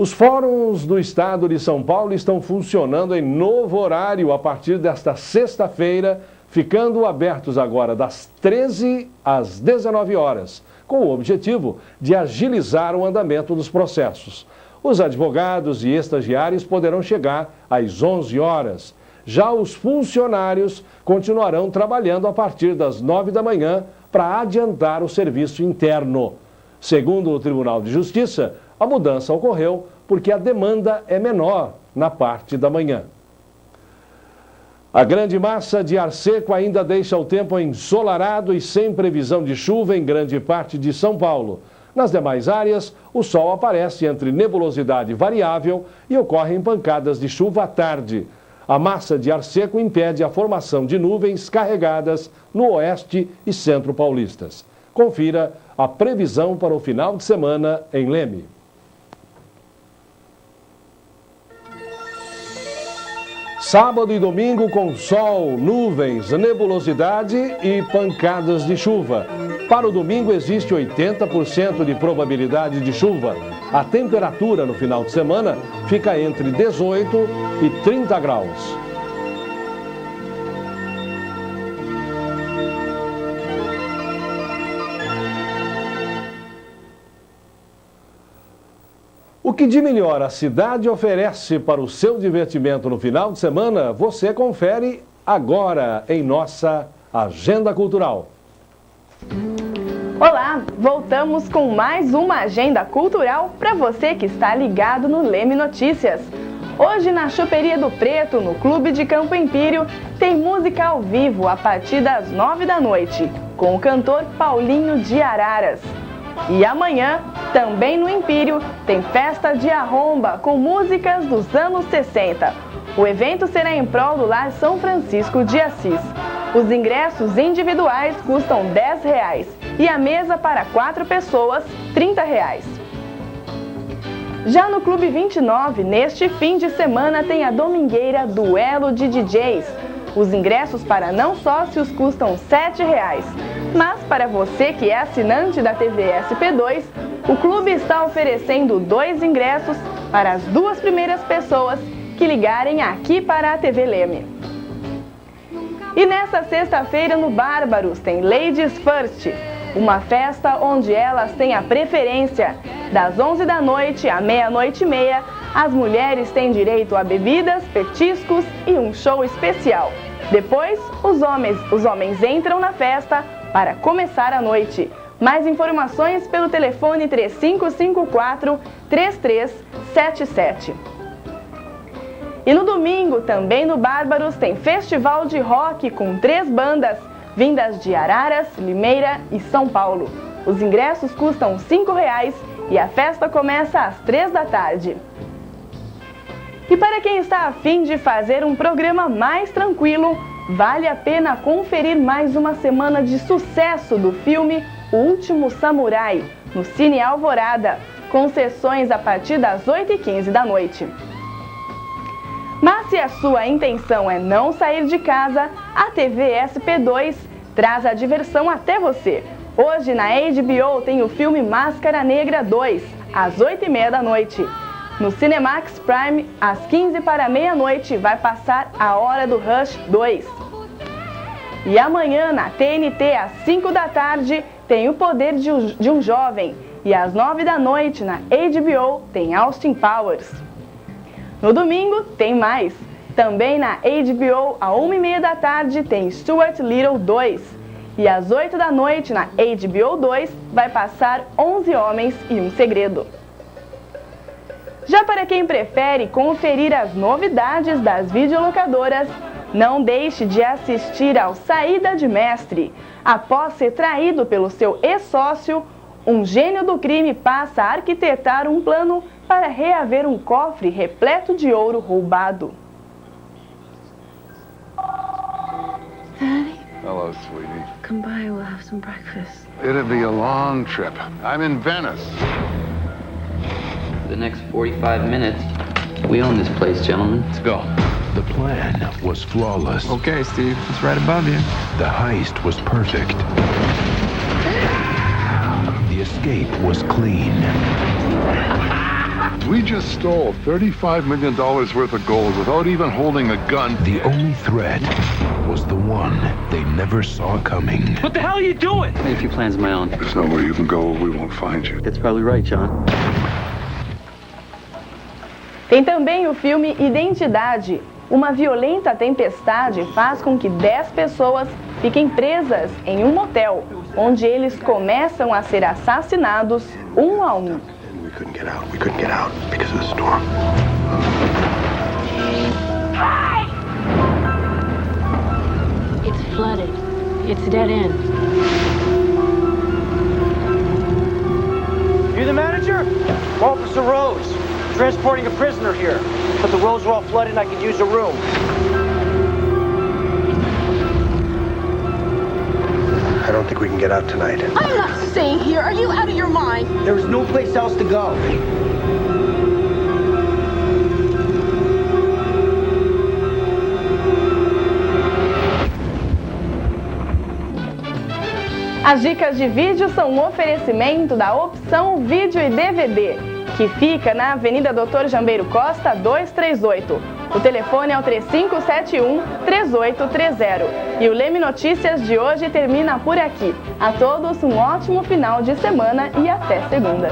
Os fóruns do estado de São Paulo estão funcionando em novo horário a partir desta sexta-feira, ficando abertos agora das 13 às 19 horas, com o objetivo de agilizar o andamento dos processos. Os advogados e estagiários poderão chegar às 11 horas. Já os funcionários continuarão trabalhando a partir das 9 da manhã para adiantar o serviço interno. Segundo o Tribunal de Justiça, a mudança ocorreu porque a demanda é menor na parte da manhã. A grande massa de ar seco ainda deixa o tempo ensolarado e sem previsão de chuva em grande parte de São Paulo. Nas demais áreas, o sol aparece entre nebulosidade variável e ocorrem pancadas de chuva à tarde. A massa de ar seco impede a formação de nuvens carregadas no oeste e centro paulistas. Confira a previsão para o final de semana em Leme. Sábado e domingo com sol, nuvens, nebulosidade e pancadas de chuva. Para o domingo existe 80% de probabilidade de chuva. A temperatura no final de semana fica entre 18 e 30 graus. O que de melhor a cidade oferece para o seu divertimento no final de semana, você confere agora em nossa Agenda Cultural. Olá, voltamos com mais uma Agenda Cultural para você que está ligado no Leme Notícias. Hoje na Choperia do Preto, no Clube de Campo Empírio, tem música ao vivo a partir das 9 da noite, com o cantor Paulinho de Araras. E amanhã, também no Empírio, tem festa de arromba com músicas dos anos 60. O evento será em prol do Lar São Francisco de Assis. Os ingressos individuais custam R$10 e a mesa para 4 pessoas, R$30. Já no Clube 29, neste fim de semana tem a domingueira Duelo de DJs. Os ingressos para não sócios custam R$7. Mas para você que é assinante da TV SP2, o clube está oferecendo 2 ingressos para as 2 primeiras pessoas que ligarem aqui para a TV Leme. E nesta sexta-feira no Bárbaros tem Ladies First, uma festa onde elas têm a preferência. Das 11 da noite à meia-noite e meia, as mulheres têm direito a bebidas, petiscos e um show especial. Depois, os homens entram na festa para começar a noite. Mais informações pelo telefone 3554-3377. E no domingo, também no Bárbaros, tem festival de rock com 3 bandas, vindas de Araras, Limeira e São Paulo. Os ingressos custam R$5 e a festa começa às 3 da tarde. E para quem está a fim de fazer um programa mais tranquilo, vale a pena conferir mais uma semana de sucesso do filme O Último Samurai, no Cine Alvorada, com sessões a partir das 8h15 da noite. Mas se a sua intenção é não sair de casa, a TV SP2 traz a diversão até você. Hoje na HBO tem o filme Máscara Negra 2, às 8h30 da noite. No Cinemax Prime, às 15 para meia-noite, vai passar A Hora do Rush 2. E amanhã, na TNT, às 5 da tarde, tem O Poder de um Jovem. E às 9 da noite, na HBO, tem Austin Powers. No domingo, tem mais. Também na HBO, às 1h30 da tarde, tem Stuart Little 2. E às 8 da noite, na HBO 2, vai passar 11 Homens e um Segredo. Já para quem prefere conferir as novidades das videolocadoras, não deixe de assistir ao Saída de Mestre. Após ser traído pelo seu ex-sócio, um gênio do crime passa a arquitetar um plano para reaver um cofre repleto de ouro roubado. Daddy? Hello, sweetie. Come by, we'll have some breakfast. It'll be a long trip. I'm in Venice. For the next 45 minutes, we own this place, gentlemen. Let's go. The plan was flawless. Okay, Steve. It's right above you. The heist was perfect. The escape was clean. We just stole $35 million worth of gold without even holding a gun. The only threat was the one they never saw coming. What the hell are you doing? I made a few plans of my own. There's nowhere you can go where we won't find you. That's probably right, John. Tem também o filme Identidade. Uma violenta tempestade faz com que 10 pessoas fiquem presas em um motel, onde eles começam a ser assassinados um a um. We couldn't get out because of the storm. It's flooded. It's dead end. You the manager? Officer Rose. Transporting a prisoner here. But the roads are all flooded and I could use a room. I don't think we can get out tonight. I'm not staying here. Are you out of your mind? There is no place else to go. As dicas de vídeo são um oferecimento da Opção Vídeo e DVD, que fica na Avenida Doutor Jambeiro Costa, 238. O telefone é o 3571-3830. E o Leme Notícias de hoje termina por aqui. A todos um ótimo final de semana e até segunda.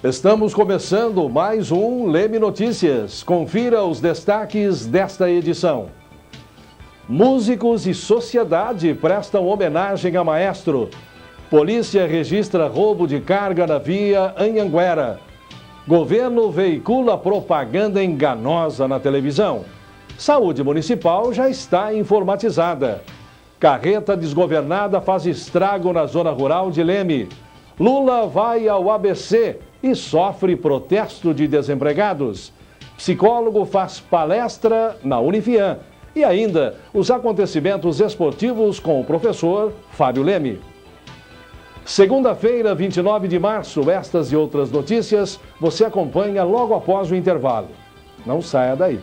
Estamos começando mais um Leme Notícias. Confira os destaques desta edição. Músicos e sociedade prestam homenagem a maestro. Polícia registra roubo de carga na via Anhanguera. Governo veicula propaganda enganosa na televisão. Saúde municipal já está informatizada. Carreta desgovernada faz estrago na zona rural de Leme. Lula vai ao ABC e sofre protesto de desempregados. Psicólogo faz palestra na Unifiam. E ainda os acontecimentos esportivos com o professor Fábio Leme. Segunda-feira, 29 de março, estas e outras notícias você acompanha logo após o intervalo. Não saia daí.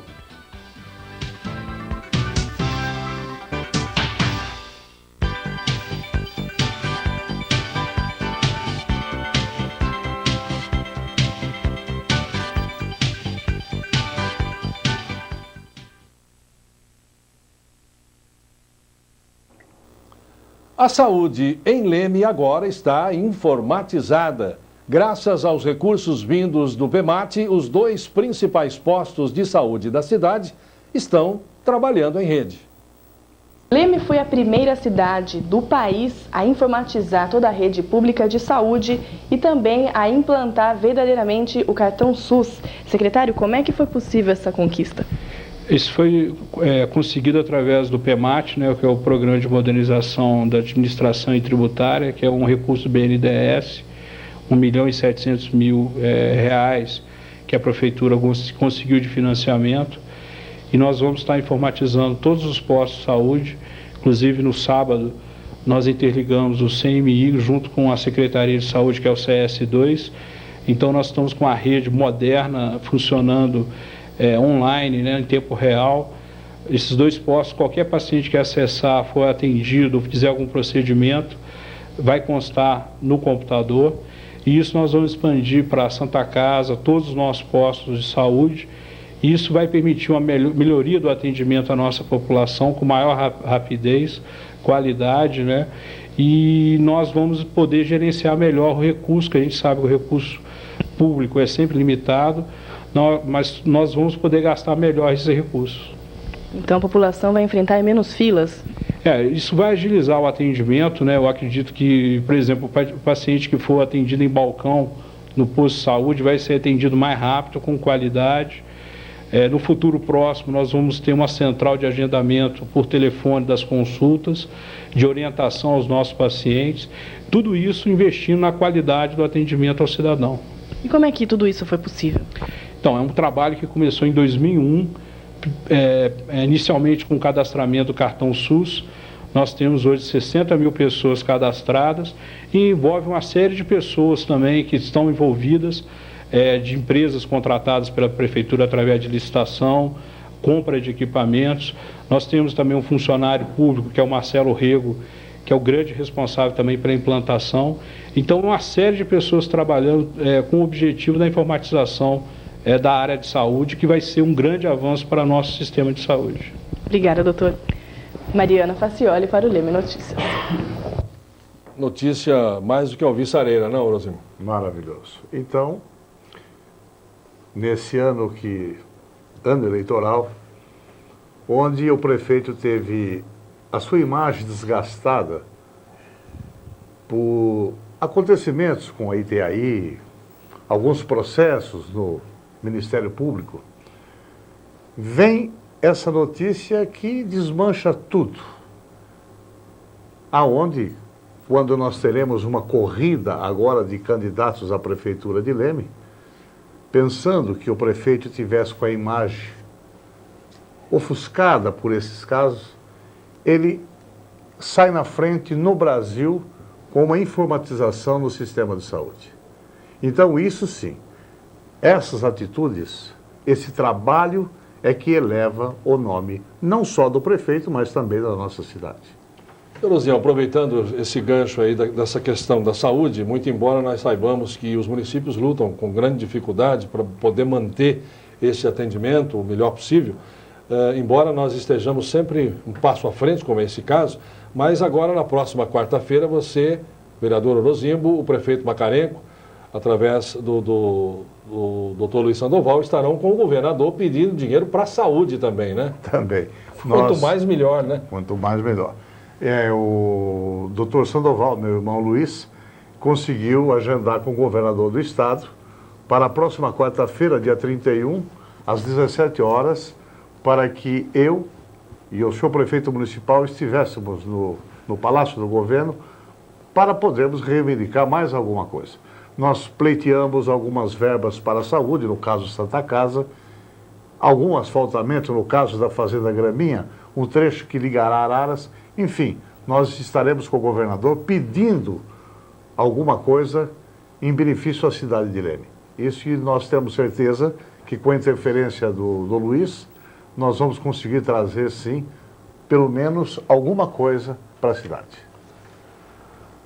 A saúde em Leme agora está informatizada. Graças aos recursos vindos do PEMAT, os 2 principais postos de saúde da cidade estão trabalhando em rede. Leme foi a primeira cidade do país a informatizar toda a rede pública de saúde e também a implantar verdadeiramente o cartão SUS. Secretário, como é que foi possível essa conquista? Isso foi conseguido através do PEMAT, né, que é o Programa de Modernização da Administração e Tributária, que é um recurso do BNDES, R$1.700.000 que a Prefeitura conseguiu de financiamento. E nós vamos estar informatizando todos os postos de saúde. Inclusive, no sábado, nós interligamos o CMI junto com a Secretaria de Saúde, que é o CS2. Então, nós estamos com a rede moderna funcionando online, né, em tempo real. Esses 2 postos, qualquer paciente que acessar, for atendido, fizer algum procedimento, vai constar no computador. E isso nós vamos expandir para a Santa Casa, todos os nossos postos de saúde. E isso vai permitir uma melhoria do atendimento à nossa população com maior rapidez, qualidade, né? E nós vamos poder gerenciar melhor o recurso, que a gente sabe que o recurso público é sempre limitado, mas nós vamos poder gastar melhor esses recursos. Então a população vai enfrentar menos filas? Isso vai agilizar o atendimento, né? Eu acredito que, por exemplo, o paciente que for atendido em balcão no posto de saúde vai ser atendido mais rápido, com qualidade. No futuro próximo nós vamos ter uma central de agendamento por telefone das consultas, de orientação aos nossos pacientes, tudo isso investindo na qualidade do atendimento ao cidadão. E como é que tudo isso foi possível? Então, é um trabalho que começou em 2001, inicialmente com o cadastramento do cartão SUS. Nós temos hoje 60 mil pessoas cadastradas e envolve uma série de pessoas também que estão envolvidas, de empresas contratadas pela Prefeitura através de licitação, compra de equipamentos. Nós temos também um funcionário público, que é o Marcelo Rego, que é o grande responsável também pela implantação. Então, uma série de pessoas trabalhando com o objetivo da informatização da área de saúde, que vai ser um grande avanço para o nosso sistema de saúde. Obrigada, doutor. Mariana Facioli para o Leme Notícias. Notícia mais do que alvissareira, não, Rosinho? Maravilhoso. Então, nesse ano eleitoral, onde o prefeito teve a sua imagem desgastada por acontecimentos com a ITAI, alguns processos no Ministério Público, vem essa notícia que desmancha tudo. Aonde, quando nós teremos uma corrida agora de candidatos à Prefeitura de Leme, pensando que o prefeito tivesse com a imagem ofuscada por esses casos, ele sai na frente no Brasil com uma informatização no sistema de saúde. Então, isso sim, essas atitudes, esse trabalho é que eleva o nome não só do prefeito, mas também da nossa cidade. Rosinho, aproveitando esse gancho aí dessa questão da saúde, muito embora nós saibamos que os municípios lutam com grande dificuldade para poder manter esse atendimento o melhor possível, embora nós estejamos sempre um passo à frente, como é esse caso, mas agora na próxima quarta-feira você, vereador Orozimbo, o prefeito Macarenco, através do doutor Luiz Sandoval, estarão com o governador pedindo dinheiro para a saúde também, né? Também. Quanto mais melhor, né? Quanto mais melhor. O doutor Sandoval, meu irmão Luiz, conseguiu agendar com o governador do estado para a próxima quarta-feira, dia 31, às 17 horas, para que eu e o senhor prefeito municipal estivéssemos no Palácio do Governo para podermos reivindicar mais alguma coisa. Nós pleiteamos algumas verbas para a saúde, no caso Santa Casa, algum asfaltamento, no caso da Fazenda Graminha, um trecho que ligará Araras. Enfim, nós estaremos com o governador pedindo alguma coisa em benefício à cidade de Leme. Isso nós temos certeza que com a interferência do Luiz, nós vamos conseguir trazer, sim, pelo menos alguma coisa para a cidade.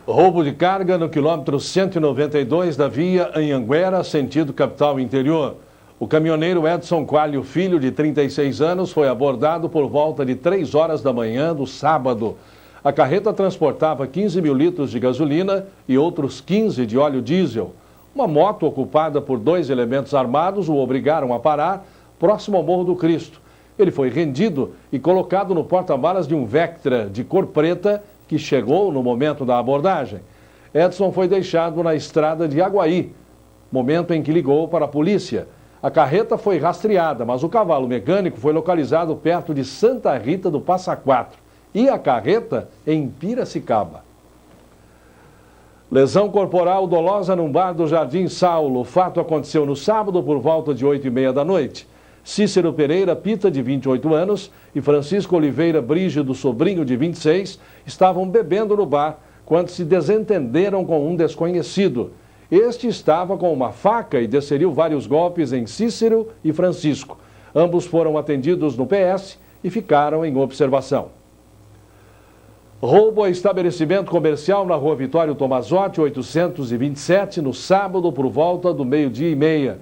Roubo de carga no quilômetro 192 da via Anhanguera, sentido capital interior. O caminhoneiro Edson Coelho Filho, de 36 anos, foi abordado por volta de 3 horas da manhã do sábado. A carreta transportava 15 mil litros de gasolina e outros 15 de óleo diesel. Uma moto ocupada por 2 elementos armados o obrigaram a parar próximo ao Morro do Cristo. Ele foi rendido e colocado no porta-malas de um Vectra de cor preta que chegou no momento da abordagem. Edson foi deixado na estrada de Aguaí, momento em que ligou para a polícia. A carreta foi rastreada, mas o cavalo mecânico foi localizado perto de Santa Rita do Passa Quatro e a carreta em Piracicaba. Lesão corporal dolosa num bar do Jardim Saulo. O fato aconteceu no sábado por volta de 8h30 da noite. Cícero Pereira Pita, de 28 anos, e Francisco Oliveira Brígido, sobrinho, de 26, estavam bebendo no bar quando se desentenderam com um desconhecido. Este estava com uma faca e desferiu vários golpes em Cícero e Francisco. Ambos foram atendidos no PS e ficaram em observação. Roubo a estabelecimento comercial na Rua Vitório Tomazotti, 827, no sábado por volta do 12h30.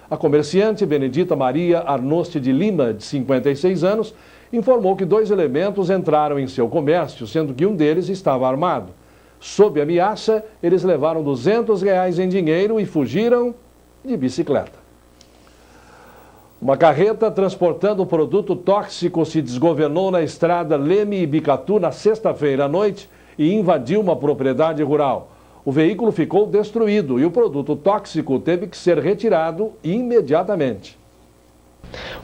A comerciante Benedita Maria Arnosti de Lima, de 56 anos, informou que 2 elementos entraram em seu comércio, sendo que um deles estava armado. Sob ameaça, eles levaram R$200 em dinheiro e fugiram de bicicleta. Uma carreta transportando produto tóxico se desgovernou na estrada Leme-Ibicatu na sexta-feira à noite e invadiu uma propriedade rural. O veículo ficou destruído e o produto tóxico teve que ser retirado imediatamente.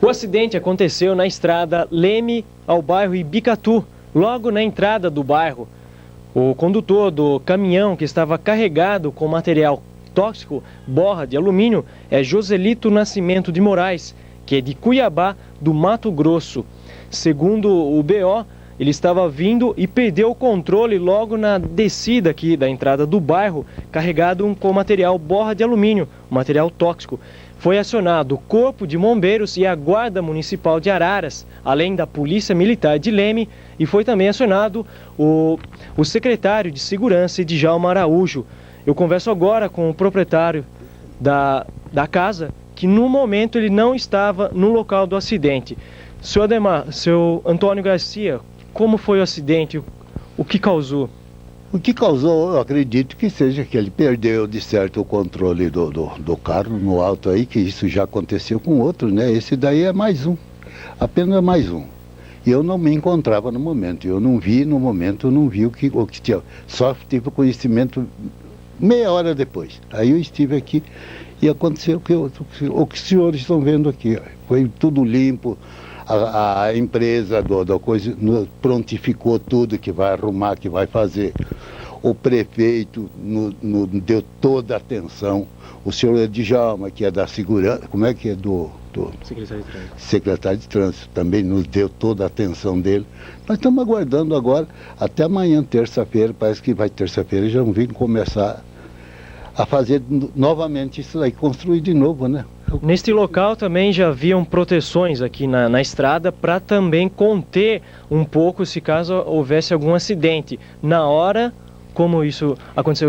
O acidente aconteceu na estrada Leme ao bairro Ibicatu, logo na entrada do bairro. O condutor do caminhão, que estava carregado com material tóxico borra de alumínio é Joselito Nascimento de Moraes, que é de Cuiabá, do Mato Grosso. Segundo o BO, ele estava vindo e perdeu o controle logo na descida aqui da entrada do bairro, carregado com material borra de alumínio, material tóxico. Foi acionado o Corpo de Bombeiros e a Guarda Municipal de Araras, além da Polícia Militar de Leme, e foi também acionado o secretário de Segurança, Djalma Araújo. Eu converso agora com o proprietário da casa, que no momento ele não estava no local do acidente. Seu Ademar, seu Antônio Garcia, como foi o acidente? O que causou? O que causou, eu acredito que seja que ele perdeu de certo o controle do carro no alto aí, que isso já aconteceu com outro, né? Esse daí é mais um, apenas mais um. E eu não me encontrava no momento, eu não vi no momento, eu não vi o que tinha, só tive conhecimento meia hora depois. Aí eu estive aqui e aconteceu o que os senhores estão vendo aqui, foi tudo limpo. A empresa da coisa prontificou tudo que vai arrumar, que vai fazer. O prefeito deu toda a atenção. O senhor Djalma, que é da segurança, como é que é do Secretário de Trânsito. Secretário de Trânsito, também nos deu toda a atenção dele. Nós estamos aguardando agora, até amanhã, terça-feira, parece que vai terça-feira, já vão vir começar a fazer novamente isso aí, construir de novo, né? Neste local também já haviam proteções aqui na estrada para também conter um pouco se caso houvesse algum acidente. Na hora, como isso aconteceu,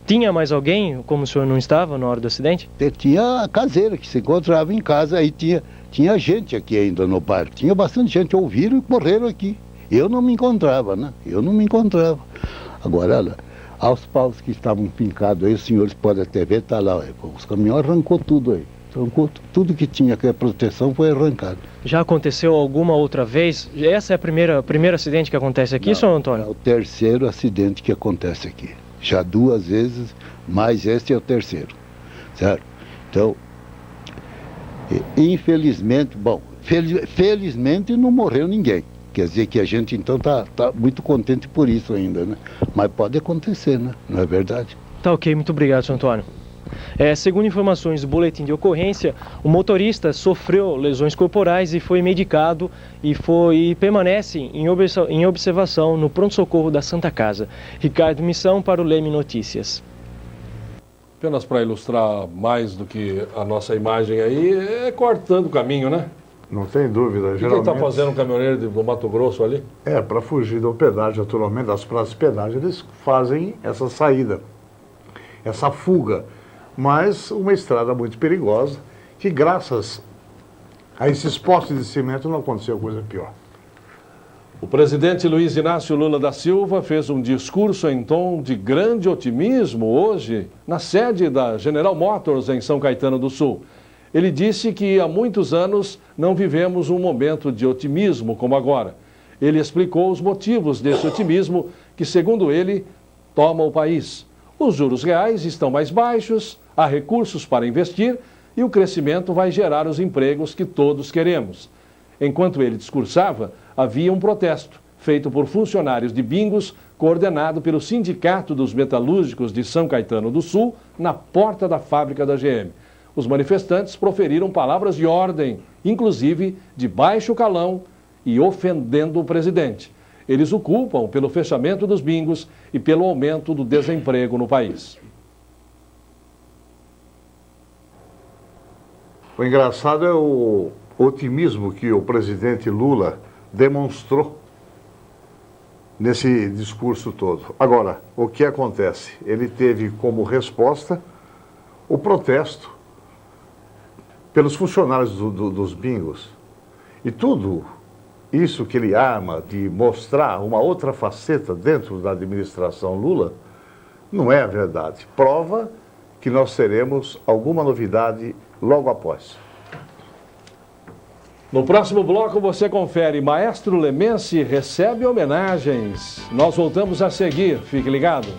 tinha mais alguém, como o senhor não estava na hora do acidente? Tinha a caseira que se encontrava em casa, aí tinha gente aqui ainda no bairro, tinha bastante gente, ouviram e morreram aqui. Eu não me encontrava, né? Eu não me encontrava. Agora, olha, aos paus que estavam fincados aí, os senhores podem até ver, tá lá, os caminhões arrancou tudo aí. Tudo que tinha que a proteção foi arrancado. Já aconteceu alguma outra vez? Essa é a primeiro acidente que acontece aqui, senhor Antônio? É o terceiro acidente que acontece aqui. Já 2 vezes, mas este é o terceiro. Certo? Então, infelizmente, felizmente não morreu ninguém. Quer dizer que a gente então tá muito contente por isso ainda, né? Mas pode acontecer, né? Não é verdade? Tá ok, muito obrigado, senhor Antônio. Segundo informações do boletim de ocorrência, o motorista sofreu lesões corporais e foi medicado e permanece em observação no pronto-socorro da Santa Casa. Ricardo Missão para o Leme Notícias. Apenas para ilustrar mais do que a nossa imagem aí, é cortando o caminho, né? Não tem dúvida. O que está fazendo um caminhoneiro do Mato Grosso ali? Para fugir do pedágio, naturalmente, das praças de pedágio, eles fazem essa saída, essa fuga. Mas uma estrada muito perigosa, que graças a esses postes de cimento não aconteceu coisa pior. O presidente Luiz Inácio Lula da Silva fez um discurso em tom de grande otimismo hoje na sede da General Motors em São Caetano do Sul. Ele disse que há muitos anos não vivemos um momento de otimismo como agora. Ele explicou os motivos desse otimismo que, segundo ele, toma o país. Os juros reais estão mais baixos, há recursos para investir e o crescimento vai gerar os empregos que todos queremos. Enquanto ele discursava, havia um protesto feito por funcionários de Bingos, coordenado pelo Sindicato dos Metalúrgicos de São Caetano do Sul, na porta da fábrica da GM. Os manifestantes proferiram palavras de ordem, inclusive de baixo calão e ofendendo o presidente. Eles o culpam pelo fechamento dos Bingos e pelo aumento do desemprego no país. O engraçado é o otimismo que o presidente Lula demonstrou nesse discurso todo. Agora, o que acontece? Ele teve como resposta o protesto pelos funcionários dos Bingos. E tudo isso que ele arma de mostrar uma outra faceta dentro da administração Lula, não é a verdade. Prova que nós teremos alguma novidade logo após. No próximo bloco você confere, Maestro Lemense recebe homenagens. Nós voltamos a seguir, fique ligado.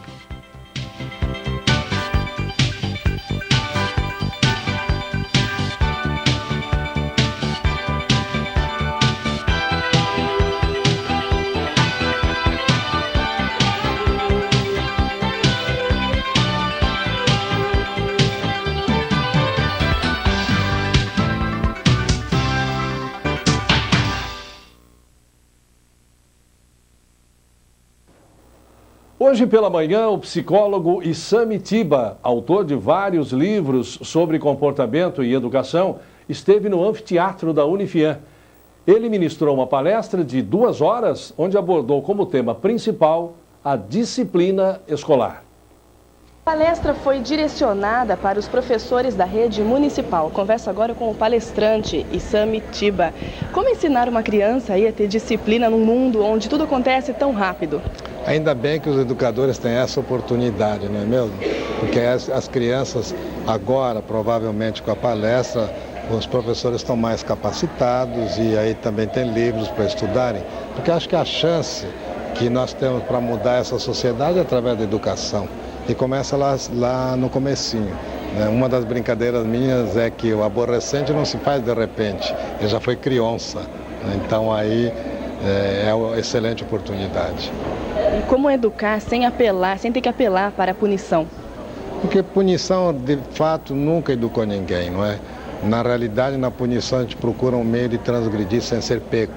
Hoje pela manhã, o psicólogo Issam Tiba, autor de vários livros sobre comportamento e educação, esteve no anfiteatro da Unifiam. Ele ministrou uma palestra de 2 horas, onde abordou como tema principal a disciplina escolar. A palestra foi direcionada para os professores da rede municipal. Converso agora com o palestrante Issam Tiba. Como ensinar uma criança a ter disciplina num mundo onde tudo acontece tão rápido? Ainda bem que os educadores têm essa oportunidade, não é mesmo? Porque as crianças agora, provavelmente com a palestra, os professores estão mais capacitados e aí também tem livros para estudarem. Porque acho que a chance que nós temos para mudar essa sociedade é através da educação. E começa lá no comecinho. Né? Uma das brincadeiras minhas é que o aborrecente não se faz de repente, ele já foi criança. Né? Então aí é uma excelente oportunidade. E como educar sem ter que apelar para a punição? Porque punição, de fato, nunca educou ninguém, não é? Na realidade, na punição, a gente procura um meio de transgredir sem ser pego.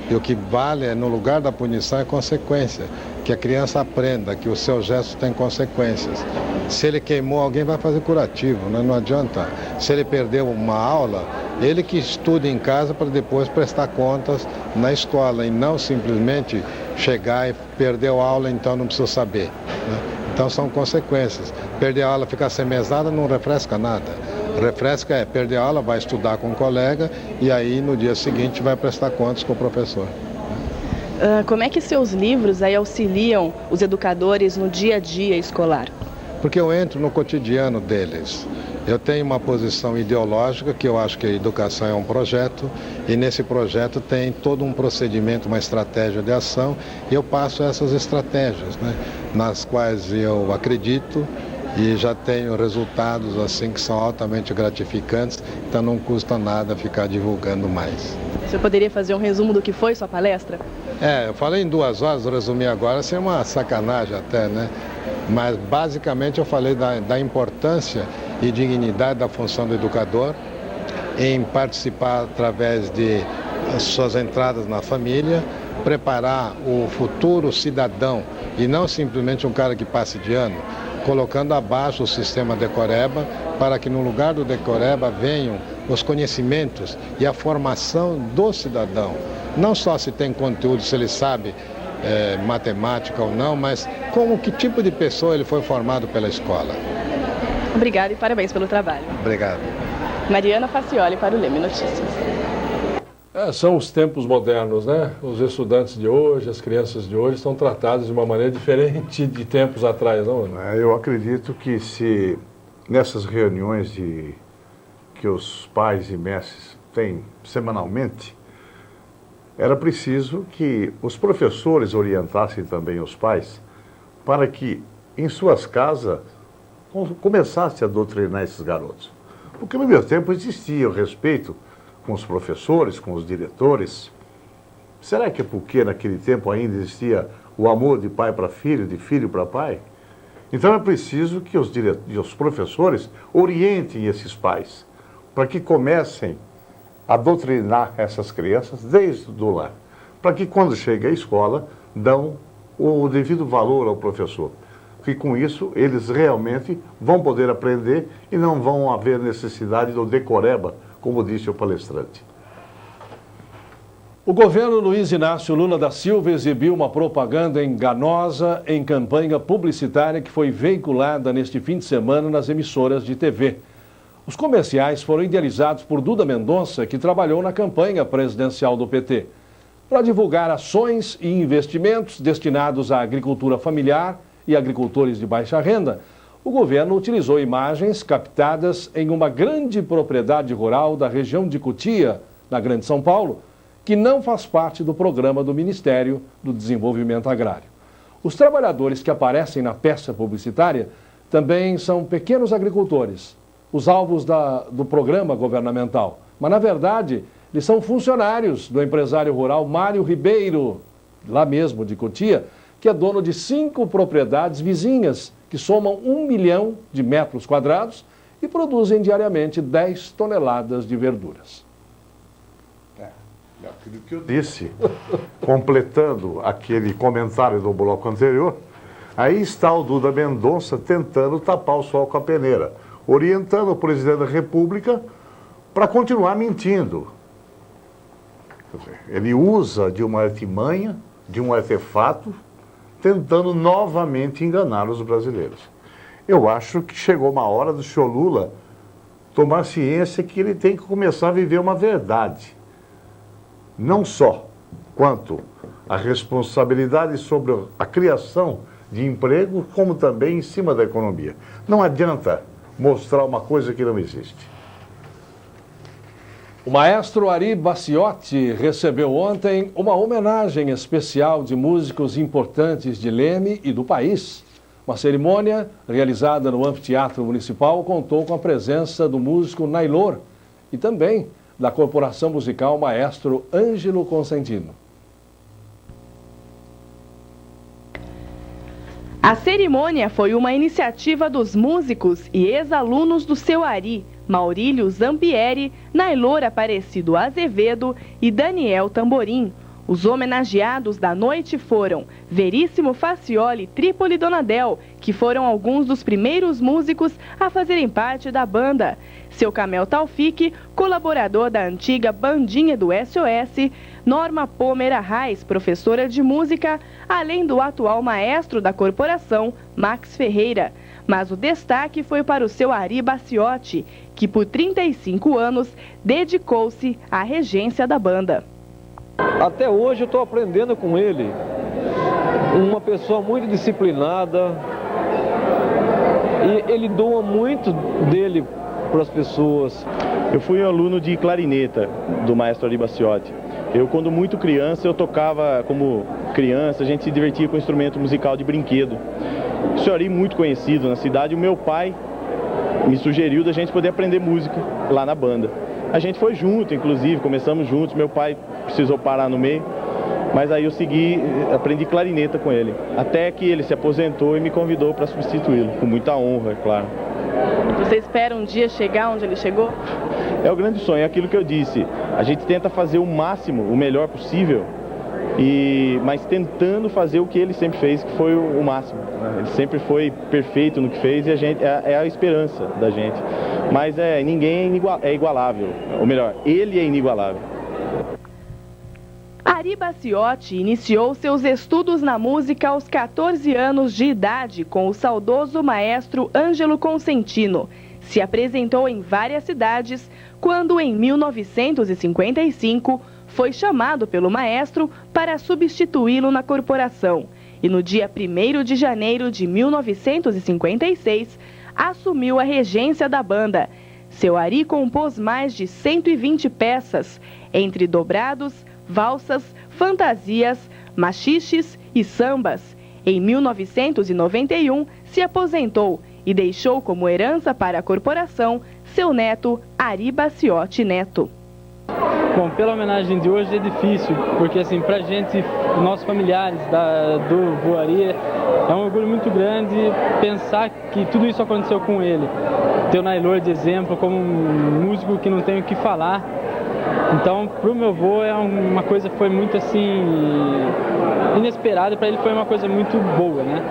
E o que vale, no lugar da punição, é consequência. Que a criança aprenda que o seu gesto tem consequências. Se ele queimou alguém, vai fazer curativo, né? Não adianta. Se ele perdeu uma aula, ele que estude em casa para depois prestar contas na escola e não simplesmente chegar e perder a aula, então não precisa saber. Né? Então são consequências. Perder a aula, ficar sem mesada, não refresca nada. Refresca é perder a aula, vai estudar com um colega e aí no dia seguinte vai prestar contas com o professor. Como é que seus livros aí auxiliam os educadores no dia a dia escolar? Porque eu entro no cotidiano deles. Eu tenho uma posição ideológica que eu acho que a educação é um projeto e nesse projeto tem todo um procedimento, uma estratégia de ação e eu passo essas estratégias, né, nas quais eu acredito e já tenho resultados assim que são altamente gratificantes, então não custa nada ficar divulgando mais. Você poderia fazer um resumo do que foi sua palestra? Eu falei em 2 horas, eu resumi agora, assim é uma sacanagem até, né? Mas basicamente eu falei da importância e dignidade da função do educador em participar através de suas entradas na família, preparar o futuro cidadão e não simplesmente um cara que passe de ano, colocando abaixo o sistema decoreba para que no lugar do decoreba venham os conhecimentos e a formação do cidadão. Não só se tem conteúdo, se ele sabe matemática ou não, mas que tipo de pessoa ele foi formado pela escola. Obrigada e parabéns pelo trabalho. Obrigado. Mariana Facioli para o Leme Notícias. São os tempos modernos, né? Os estudantes de hoje, as crianças de hoje estão tratadas de uma maneira diferente de tempos atrás, não? Eu acredito que se nessas reuniões que os pais e mestres têm semanalmente, era preciso que os professores orientassem também os pais para que em suas casas começassem a doutrinar esses garotos. Porque no meu tempo existia o respeito com os professores, com os diretores. Será que é porque naquele tempo ainda existia o amor de pai para filho, de filho para pai? Então é preciso que os professores orientem esses pais para que comecem a doutrinar essas crianças desde o lar, para que quando chega à escola dão o devido valor ao professor, que com isso eles realmente vão poder aprender e não vão haver necessidade do decoreba, como disse o palestrante. O governo Luiz Inácio Lula da Silva exibiu uma propaganda enganosa em campanha publicitária que foi veiculada neste fim de semana nas emissoras de TV. Os comerciais foram idealizados por Duda Mendonça, que trabalhou na campanha presidencial do PT, para divulgar ações e investimentos destinados à agricultura familiar e agricultores de baixa renda. O governo utilizou imagens captadas em uma grande propriedade rural da região de Cotia, na Grande São Paulo, que não faz parte do programa do Ministério do Desenvolvimento Agrário. Os trabalhadores que aparecem na peça publicitária também são pequenos agricultores, os alvos do programa governamental. Mas, na verdade, eles são funcionários do empresário rural Mário Ribeiro, lá mesmo de Cotia, que é dono de 5 propriedades vizinhas, que somam 1 milhão de metros quadrados e produzem diariamente 10 toneladas de verduras. Aquilo que eu disse, completando aquele comentário do bloco anterior, Aí está o Duda Mendonça tentando tapar o sol com a peneira, orientando o presidente da República para continuar mentindo. Quer dizer, ele usa de uma artimanha, de um artefato, tentando novamente enganar os brasileiros. Eu acho que chegou uma hora do senhor Lula tomar ciência que ele tem que começar a viver uma verdade. Não só quanto a responsabilidade sobre a criação de emprego, como também em cima da economia. Não adianta mostrar uma coisa que não existe. O maestro Ari Baciotti recebeu ontem uma homenagem especial de músicos importantes de Leme e do país. Uma cerimônia realizada no Anfiteatro Municipal contou com a presença do músico Nailor e também da Corporação Musical Maestro Ângelo Consentino. A cerimônia foi uma iniciativa dos músicos e ex-alunos do seu Ari, Maurílio Zampieri, Nailor Aparecido Azevedo e Daniel Tamborim. Os homenageados da noite foram Veríssimo Facioli e Trípoli Donadel, que foram alguns dos primeiros músicos a fazerem parte da banda. Seu Camel Taufik, colaborador da antiga bandinha do SOS, Norma Pomera Reis, professora de música, além do atual maestro da corporação, Max Ferreira. Mas o destaque foi para o seu Ari Baciotti, que por 35 anos dedicou-se à regência da banda. Até hoje eu estou aprendendo com ele, uma pessoa muito disciplinada, e ele doa muito dele para as pessoas. Eu fui aluno de clarineta do maestro Ari Baciotti. Eu, quando muito criança, eu tocava como criança, a gente se divertia com instrumento musical de brinquedo. O senhor Ari, muito conhecido na cidade, o meu pai me sugeriu da gente poder aprender música lá na banda. A gente foi junto, inclusive, começamos juntos, meu pai precisou parar no meio, mas aí eu aprendi clarineta com ele, até que ele se aposentou e me convidou para substituí-lo, com muita honra, é claro. Você espera um dia chegar onde ele chegou? É o grande sonho, é aquilo que eu disse, a gente tenta fazer o máximo, o melhor possível, mas tentando fazer o que ele sempre fez, que foi o máximo. Ele sempre foi perfeito no que fez e a gente, é a esperança da gente. Mas ninguém é igualável, ou melhor, ele é inigualável. Ari Baciotti iniciou seus estudos na música aos 14 anos de idade com o saudoso maestro Ângelo Consentino. Se apresentou em várias cidades quando, em 1955, foi chamado pelo maestro para substituí-lo na corporação. E no dia 1º de janeiro de 1956, assumiu a regência da banda. Seu Ari compôs mais de 120 peças, entre dobrados, valsas, fantasias, machiches e sambas. Em 1991, se aposentou e deixou como herança para a corporação seu neto Ari Baciotti Neto. Bom, pela homenagem de hoje é difícil, porque assim, pra gente, nossos familiares do vô Ari, é um orgulho muito grande pensar que tudo isso aconteceu com ele. Ter o Nailor de exemplo como um músico que não tem o que falar. Então, pro meu vô é uma coisa que foi muito assim inesperada, para ele foi uma coisa muito boa, né?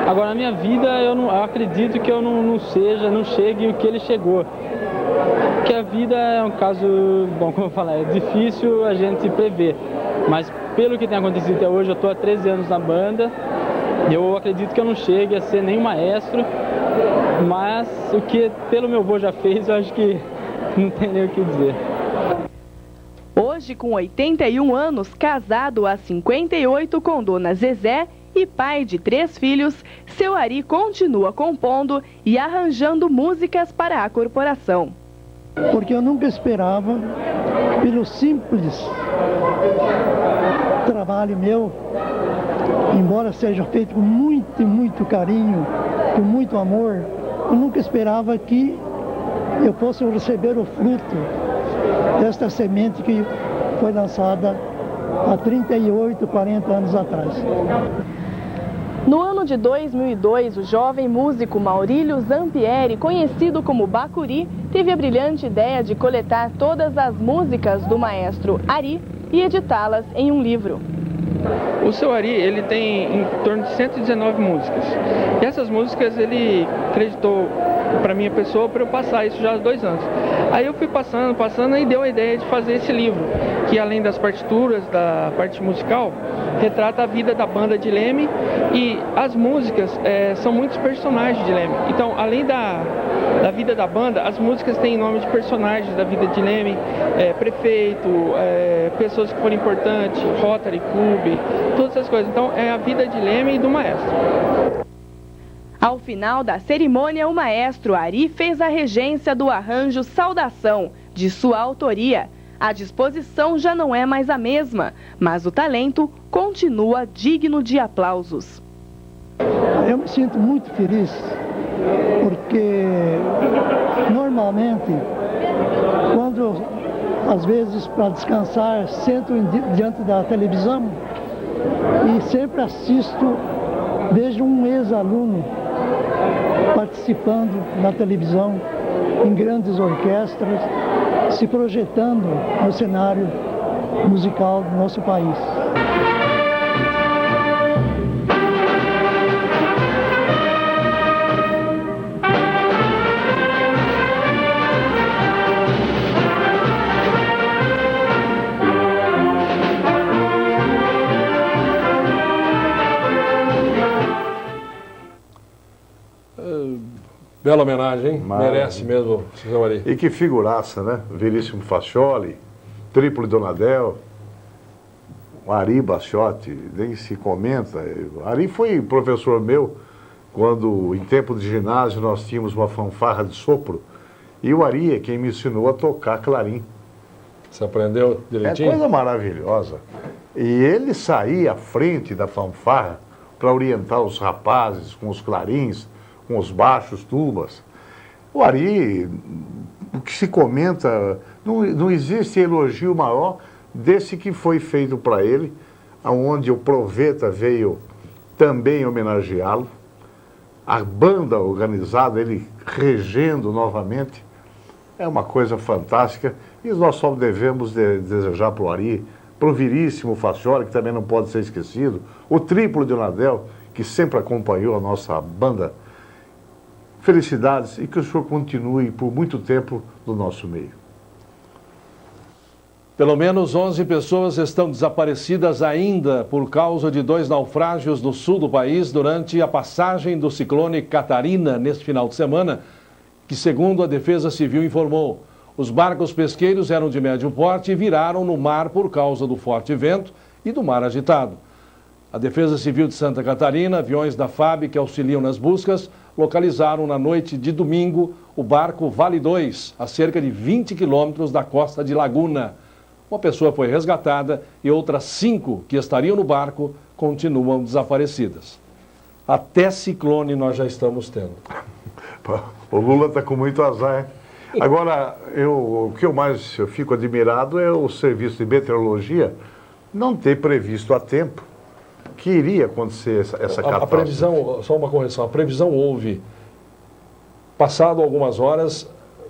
Agora, na minha vida, eu acredito que eu não chegue o que ele chegou. Porque a vida é um caso, bom, como eu falei, é difícil a gente prever. Mas pelo que tem acontecido até hoje, eu estou há 13 anos na banda, eu acredito que eu não chegue a ser nem maestro, mas o que pelo meu vô já fez, eu acho que não tem nem o que dizer. Hoje, com 81 anos, casado há 58 com dona Zezé e pai de 3 filhos, seu Ari continua compondo e arranjando músicas para a corporação. Porque eu nunca esperava, pelo simples trabalho meu, embora seja feito com muito carinho, com muito amor, eu nunca esperava que eu fosse receber o fruto desta semente que foi lançada há 38, 40 anos atrás. No ano de 2002, o jovem músico Maurílio Zampieri, conhecido como Bacuri, teve a brilhante ideia de coletar todas as músicas do maestro Ari e editá-las em um livro. O Seu Ari, ele tem em torno de 119 músicas. E essas músicas ele acreditou para minha pessoa para eu passar isso já há 2 anos. Aí eu fui passando e deu a ideia de fazer esse livro, que além das partituras, da parte musical, retrata a vida da banda de Leme, e as músicas são muitos personagens de Leme. Então, além da vida da banda, as músicas têm nome de personagens da vida de Leme, prefeito, pessoas que foram importantes, Rotary Club, todas essas coisas. Então, é a vida de Leme e do maestro. Ao final da cerimônia, o maestro Ari fez a regência do arranjo Saudação, de sua autoria. A disposição já não é mais a mesma, mas o talento continua digno de aplausos. Eu me sinto muito feliz, porque normalmente, quando às vezes para descansar, sento diante da televisão e sempre assisto, vejo um ex-aluno participando na televisão, em grandes orquestras, se projetando no cenário musical do nosso país. Bela homenagem, hein? Merece mesmo, Seu Ari. E que figuraça, né? Veríssimo Fascioli, Triplo Donadel, Ari Bacciotti, nem se comenta. Ari foi professor meu quando, em tempo de ginásio, nós tínhamos uma fanfarra de sopro, e o Ari é quem me ensinou a tocar clarim. Você aprendeu direitinho? É coisa maravilhosa. E ele saía à frente da fanfarra para orientar os rapazes com os clarins, com os baixos, tubas. O Ari, o que se comenta, não existe elogio maior desse que foi feito para ele, onde o Proveta veio também homenageá-lo, a banda organizada, ele regendo novamente, é uma coisa fantástica, e nós só devemos desejar para o Ari, para o Veríssimo Fascioli, que também não pode ser esquecido, o Triplo Donadel, que sempre acompanhou a nossa banda. Felicidades e que o senhor continue por muito tempo no nosso meio. Pelo menos 11 pessoas estão desaparecidas ainda por causa de 2 naufrágios no sul do país durante a passagem do ciclone Catarina neste final de semana, que, segundo a Defesa Civil informou, os barcos pesqueiros eram de médio porte e viraram no mar por causa do forte vento e do mar agitado. A Defesa Civil de Santa Catarina, aviões da FAB que auxiliam nas buscas, localizaram na noite de domingo o barco Vale 2, a cerca de 20 quilômetros da costa de Laguna. Uma pessoa foi resgatada e outras 5 que estariam no barco continuam desaparecidas. Até ciclone nós já estamos tendo. O Lula está com muito azar, hein? Agora, o que eu fico admirado é o serviço de meteorologia não ter previsto a tempo que iria acontecer essa catástrofe. A previsão, só uma correção, a previsão houve, passado algumas horas,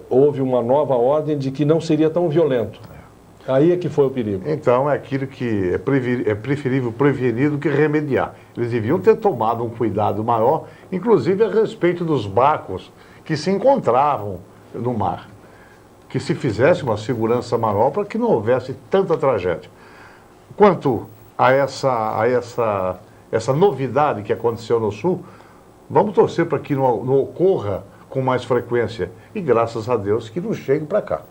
houve uma nova ordem de que não seria tão violento. Aí é que foi o perigo. Então é aquilo que é preferível prevenir do que remediar. Eles deviam ter tomado um cuidado maior, inclusive a respeito dos barcos que se encontravam no mar. Que se fizesse uma segurança maior para que não houvesse tanta tragédia. Quanto a essa novidade que aconteceu no Sul, vamos torcer para que não ocorra com mais frequência. E graças a Deus que não chegue para cá.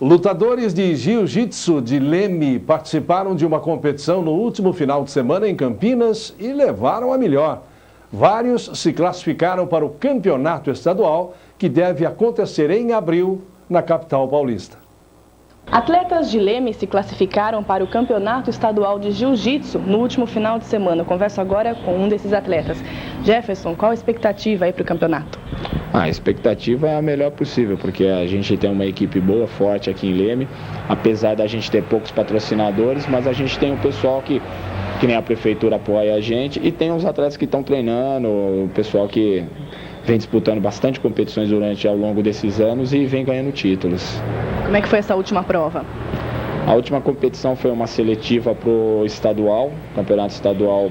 Lutadores de jiu-jitsu de Leme participaram de uma competição no último final de semana em Campinas e levaram a melhor. Vários se classificaram para o campeonato estadual, que deve acontecer em abril na capital paulista. Atletas de Leme se classificaram para o Campeonato Estadual de Jiu-Jitsu no último final de semana. Eu converso agora com um desses atletas. Jefferson, qual a expectativa aí para o campeonato? A expectativa é a melhor possível, porque a gente tem uma equipe boa, forte aqui em Leme, apesar da gente ter poucos patrocinadores, mas a gente tem um pessoal que nem a prefeitura apoia a gente, e tem os atletas que estão treinando, o pessoal que vem disputando bastante competições ao longo desses anos e vem ganhando títulos. Como é que foi essa última prova? A última competição foi uma seletiva para o estadual, campeonato estadual,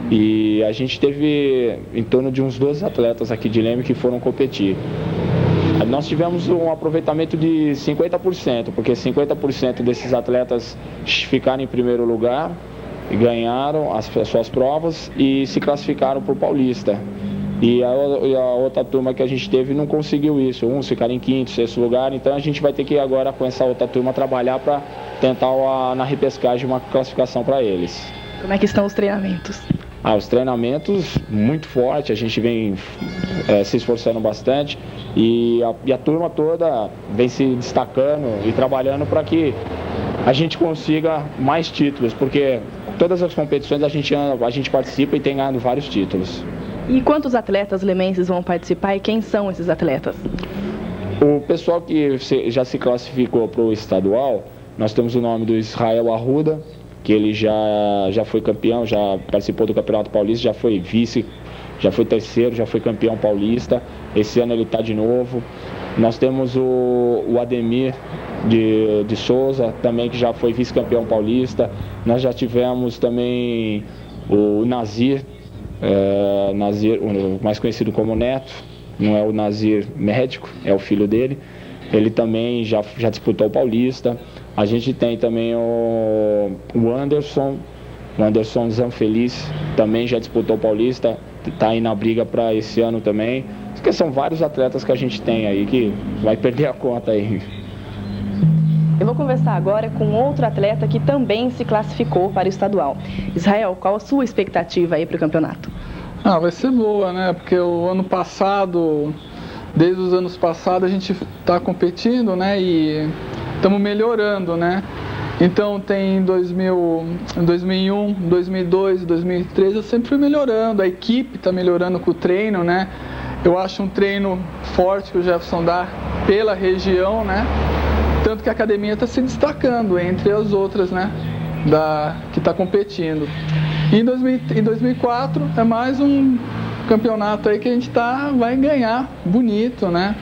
e a gente teve em torno de uns 12 atletas aqui de Leme que foram competir. Nós tivemos um aproveitamento de 50%, porque 50% desses atletas ficaram em primeiro lugar e ganharam as suas provas e se classificaram para o Paulista. E a outra turma que a gente teve não conseguiu isso, uns ficaram em quinto, sexto lugar, então a gente vai ter que agora com essa outra turma trabalhar para tentar na repescagem uma classificação para eles. Como é que estão os treinamentos? Os treinamentos muito fortes, a gente vem se esforçando bastante e a turma toda vem se destacando e trabalhando para que a gente consiga mais títulos, porque todas as competições a gente participa e tem ganhado vários títulos. E quantos atletas lemenses vão participar e quem são esses atletas? O pessoal que já se classificou para o estadual, nós temos o nome do Israel Arruda, que ele já foi campeão, já participou do Campeonato Paulista, já foi vice, já foi terceiro, já foi campeão paulista. Esse ano ele está de novo. Nós temos o Ademir de Souza, também que já foi vice-campeão paulista. Nós já tivemos também o Nazir, o mais conhecido como Neto, não é o Nazir médico, é o filho dele. Ele também já disputou o Paulista. A gente tem também o Anderson Zanfeliz, também já disputou o Paulista, está aí na briga para esse ano também. Porque são vários atletas que a gente tem aí que vai perder a conta aí. Eu vou conversar agora com outro atleta que também se classificou para o estadual. Israel, qual a sua expectativa aí para o campeonato? Vai ser boa, né? Porque o ano passado, desde os anos passados, a gente está competindo, né? E estamos melhorando, né? Então tem 2001, 2002, 2003, eu sempre fui melhorando. A equipe está melhorando com o treino, né? Eu acho um treino forte que o Jefferson dá pela região, né? Tanto que a academia está se destacando entre as outras, né? Que está competindo. E em 2004 é mais um campeonato aí que a gente vai ganhar bonito, né?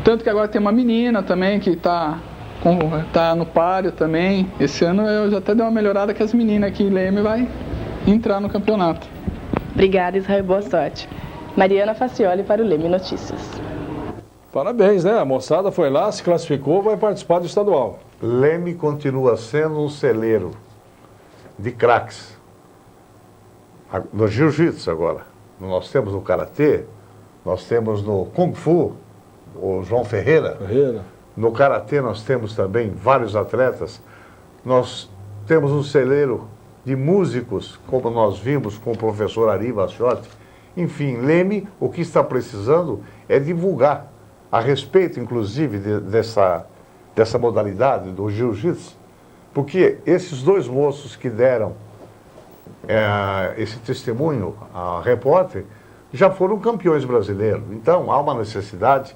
Tanto que agora tem uma menina também que tá no páreo também. Esse ano eu já até dei uma melhorada que as meninas aqui em Leme vai entrar no campeonato. Obrigada, Israel, boa sorte. Mariana Facioli para o Leme Notícias. Parabéns, né? A moçada foi lá, se classificou, vai participar do estadual. Leme continua sendo um celeiro de craques. No jiu-jitsu agora. Nós temos no karatê, nós temos no kung fu, o João Ferreira. No karatê nós temos também vários atletas. Nós temos um celeiro de músicos, como nós vimos com o professor Ari Bacciotti. Enfim, Leme, o que está precisando é divulgar a respeito, inclusive, dessa modalidade do jiu-jitsu, porque esses dois moços que deram esse testemunho a repórter já foram campeões brasileiros. Então, há uma necessidade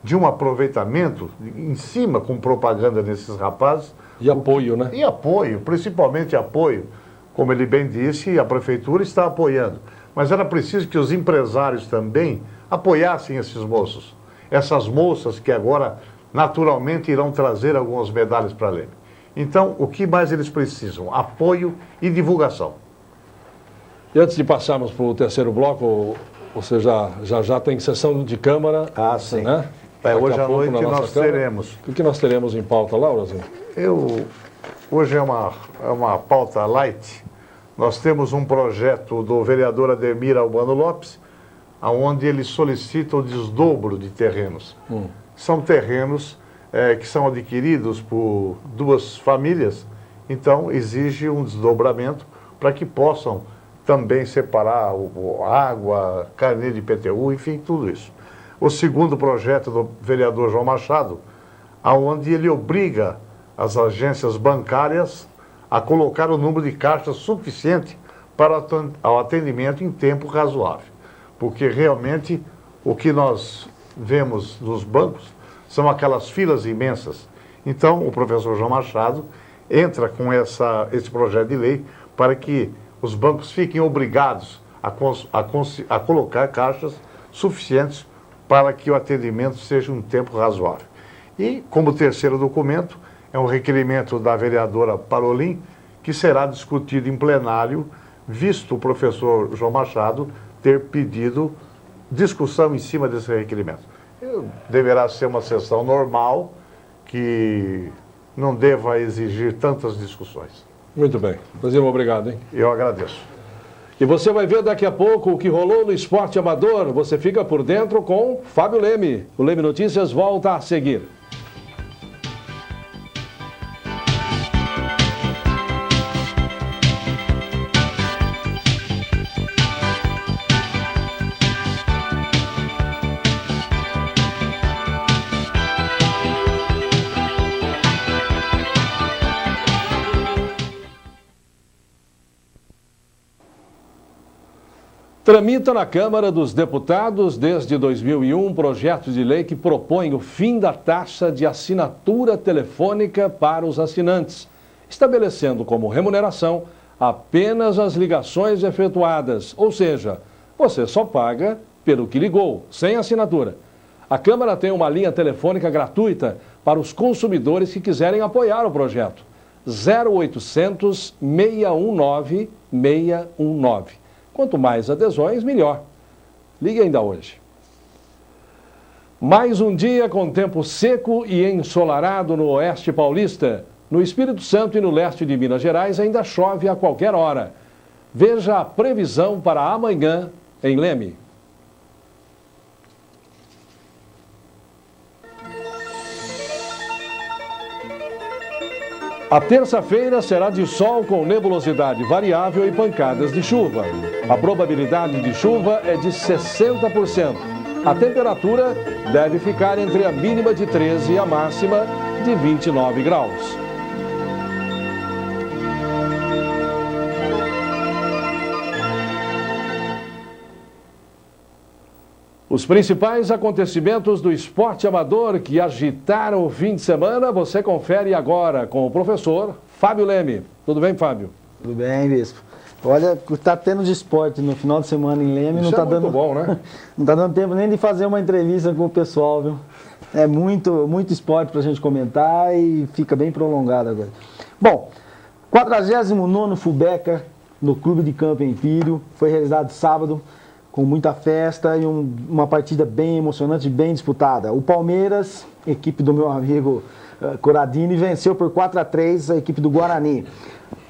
de um aproveitamento em cima com propaganda desses rapazes. E apoio, né? E apoio, principalmente apoio. Como ele bem disse, a prefeitura está apoiando. Mas era preciso que os empresários também apoiassem esses moços. Essas moças que agora, naturalmente, irão trazer algumas medalhas para Leme. Então, o que mais eles precisam? Apoio e divulgação. E antes de passarmos para o terceiro bloco, você já tem sessão de Câmara. Sim. Né? Hoje à noite nós teremos. O que nós teremos em pauta, Laura? Hoje é uma pauta light. Nós temos um projeto do vereador Ademir Albano Lopes, onde ele solicita o desdobro de terrenos. São terrenos que são adquiridos por duas famílias, então exige um desdobramento para que possam também separar água, carnê de IPTU, enfim, tudo isso. O segundo projeto do vereador João Machado, onde ele obriga as agências bancárias a colocar o número de caixas suficiente para o atendimento em tempo razoável. Porque realmente o que nós vemos nos bancos são aquelas filas imensas. Então, o professor João Machado entra com esse projeto de lei para que os bancos fiquem obrigados a colocar caixas suficientes para que o atendimento seja um tempo razoável. E, como terceiro documento, é um requerimento da vereadora Parolin, que será discutido em plenário, visto o professor João Machado ter pedido discussão em cima desse requerimento. Deverá ser uma sessão normal, que não deva exigir tantas discussões. Muito bem. Brasil, obrigado, hein? Eu agradeço. E você vai ver daqui a pouco o que rolou no esporte amador. Você fica por dentro com Fábio Leme. O Leme Notícias volta a seguir. Tramita na Câmara dos Deputados desde 2001 um projeto de lei que propõe o fim da taxa de assinatura telefônica para os assinantes, estabelecendo como remuneração apenas as ligações efetuadas, ou seja, você só paga pelo que ligou, sem assinatura. A Câmara tem uma linha telefônica gratuita para os consumidores que quiserem apoiar o projeto. 0800 619 619. Quanto mais adesões, melhor. Ligue ainda hoje. Mais um dia com tempo seco e ensolarado no oeste paulista. No Espírito Santo e no leste de Minas Gerais ainda chove a qualquer hora. Veja a previsão para amanhã em Leme. A terça-feira será de sol com nebulosidade variável e pancadas de chuva. A probabilidade de chuva é de 60%. A temperatura deve ficar entre a mínima de 13 e a máxima de 29 graus. Os principais acontecimentos do esporte amador que agitaram o fim de semana, você confere agora com o professor Fábio Leme. Tudo bem, Fábio? Tudo bem, Bispo. Olha, está tendo de esporte no final de semana em Leme. Isso não está muito bom, né? Não está dando tempo nem de fazer uma entrevista com o pessoal, viu? É muito esporte para a gente comentar e fica bem prolongado agora. Bom, 49º Fubeca no Clube de Campo Empírio foi realizado sábado, com muita festa e uma partida bem emocionante, bem disputada. O Palmeiras, equipe do meu amigo Coradini, venceu por 4-3 a equipe do Guarani.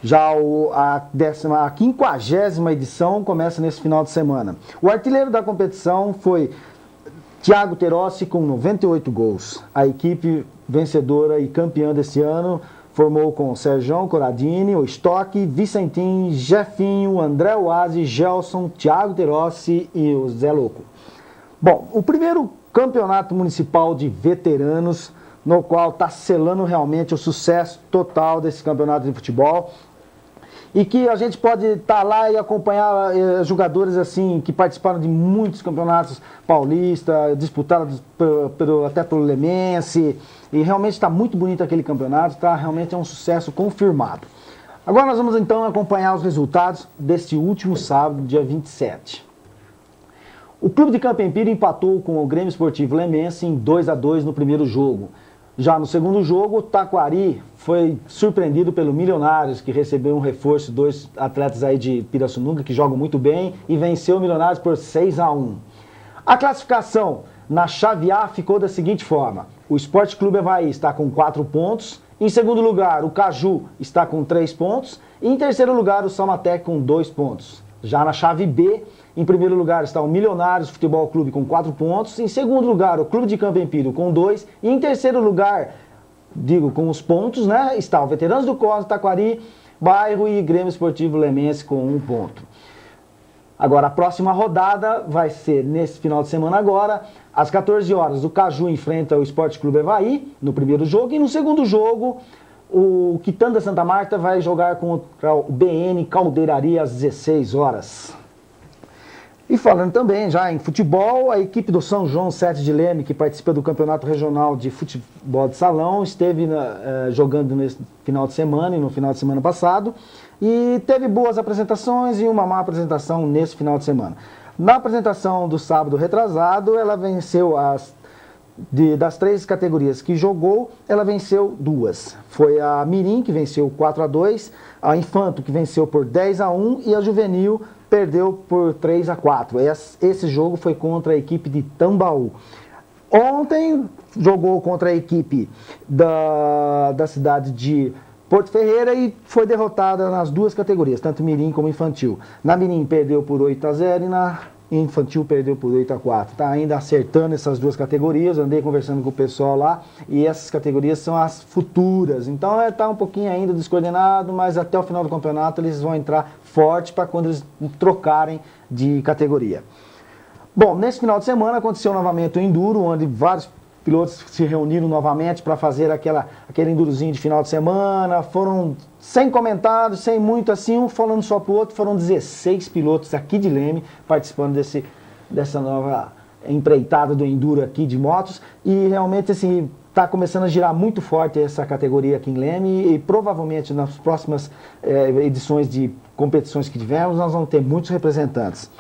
Já a 50ª edição começa nesse final de semana. O artilheiro da competição foi Thiago Terossi com 98 gols. A equipe vencedora e campeã desse ano formou com Sérgio Coradini, o Stock, Vicentim, Jefinho, André Oasi, Gelson, Thiago Terossi e o Zé Louco. Bom, o primeiro campeonato municipal de veteranos, no qual está selando realmente o sucesso total desse campeonato de futebol. E que a gente pode estar lá e acompanhar jogadores assim que participaram de muitos campeonatos paulistas, disputados até pelo Lemense. E realmente está muito bonito aquele campeonato, realmente é um sucesso confirmado. Agora nós vamos então acompanhar os resultados deste último sábado, dia 27. O Clube de Campo Empírio empatou com o Grêmio Esportivo Lemense em 2-2 no primeiro jogo. Já no segundo jogo, o Taquari foi surpreendido pelo Milionários, que recebeu um reforço, 2 atletas aí de Pirassununga, que jogam muito bem, e venceu o Milionários por 6-1. A classificação na chave A ficou da seguinte forma: o Esporte Clube Avaí está com 4 pontos, em segundo lugar o Caju está com 3 pontos, e em terceiro lugar o Salmatec com 2 pontos. Já na chave B, em primeiro lugar está o Milionários Futebol Clube com 4 pontos. Em segundo lugar, o Clube de Campo Empírio com 2. E em terceiro lugar, com os pontos, né, está o Veteranos do Cosmo, Taquari, Bairro e Grêmio Esportivo Lemense com 1 ponto. Agora, a próxima rodada vai ser nesse final de semana agora, às 14 horas. O Caju enfrenta o Esporte Clube Avaí no primeiro jogo. E no segundo jogo, o Quitanda Santa Marta vai jogar contra o BN Caldeiraria às 16 horas. E falando também já em futebol, a equipe do São João 7 de Leme, que participa do Campeonato Regional de Futebol de Salão, esteve jogando nesse final de semana e no final de semana passado, e teve boas apresentações e uma má apresentação nesse final de semana. Na apresentação do sábado retrasado, ela venceu as das 3 categorias que jogou, ela venceu 2. Foi a Mirim, que venceu 4-2, a Infanto, que venceu por 10-1 e a Juvenil perdeu por 3-4. Esse jogo foi contra a equipe de Tambaú. Ontem jogou contra a equipe da cidade de Porto Ferreira e foi derrotada nas 2 categorias, tanto Mirim como Infantil. Na Mirim perdeu por 8-0 e na Infantil perdeu por 8-4. Está ainda acertando essas 2 categorias, andei conversando com o pessoal lá e essas categorias são as futuras. Então está um pouquinho ainda descoordenado, mas até o final do campeonato eles vão entrar forte para quando eles trocarem de categoria. Bom, nesse final de semana aconteceu novamente o Enduro, onde vários pilotos se reuniram novamente para fazer aquele endurozinho de final de semana. Foram sem comentários, sem muito assim, um falando só para o outro. Foram 16 pilotos aqui de Leme participando dessa nova empreitada do Enduro aqui de motos. E realmente assim, está começando a girar muito forte essa categoria aqui em Leme e provavelmente nas próximas edições de competições que tivermos, nós vamos ter muitos representantes.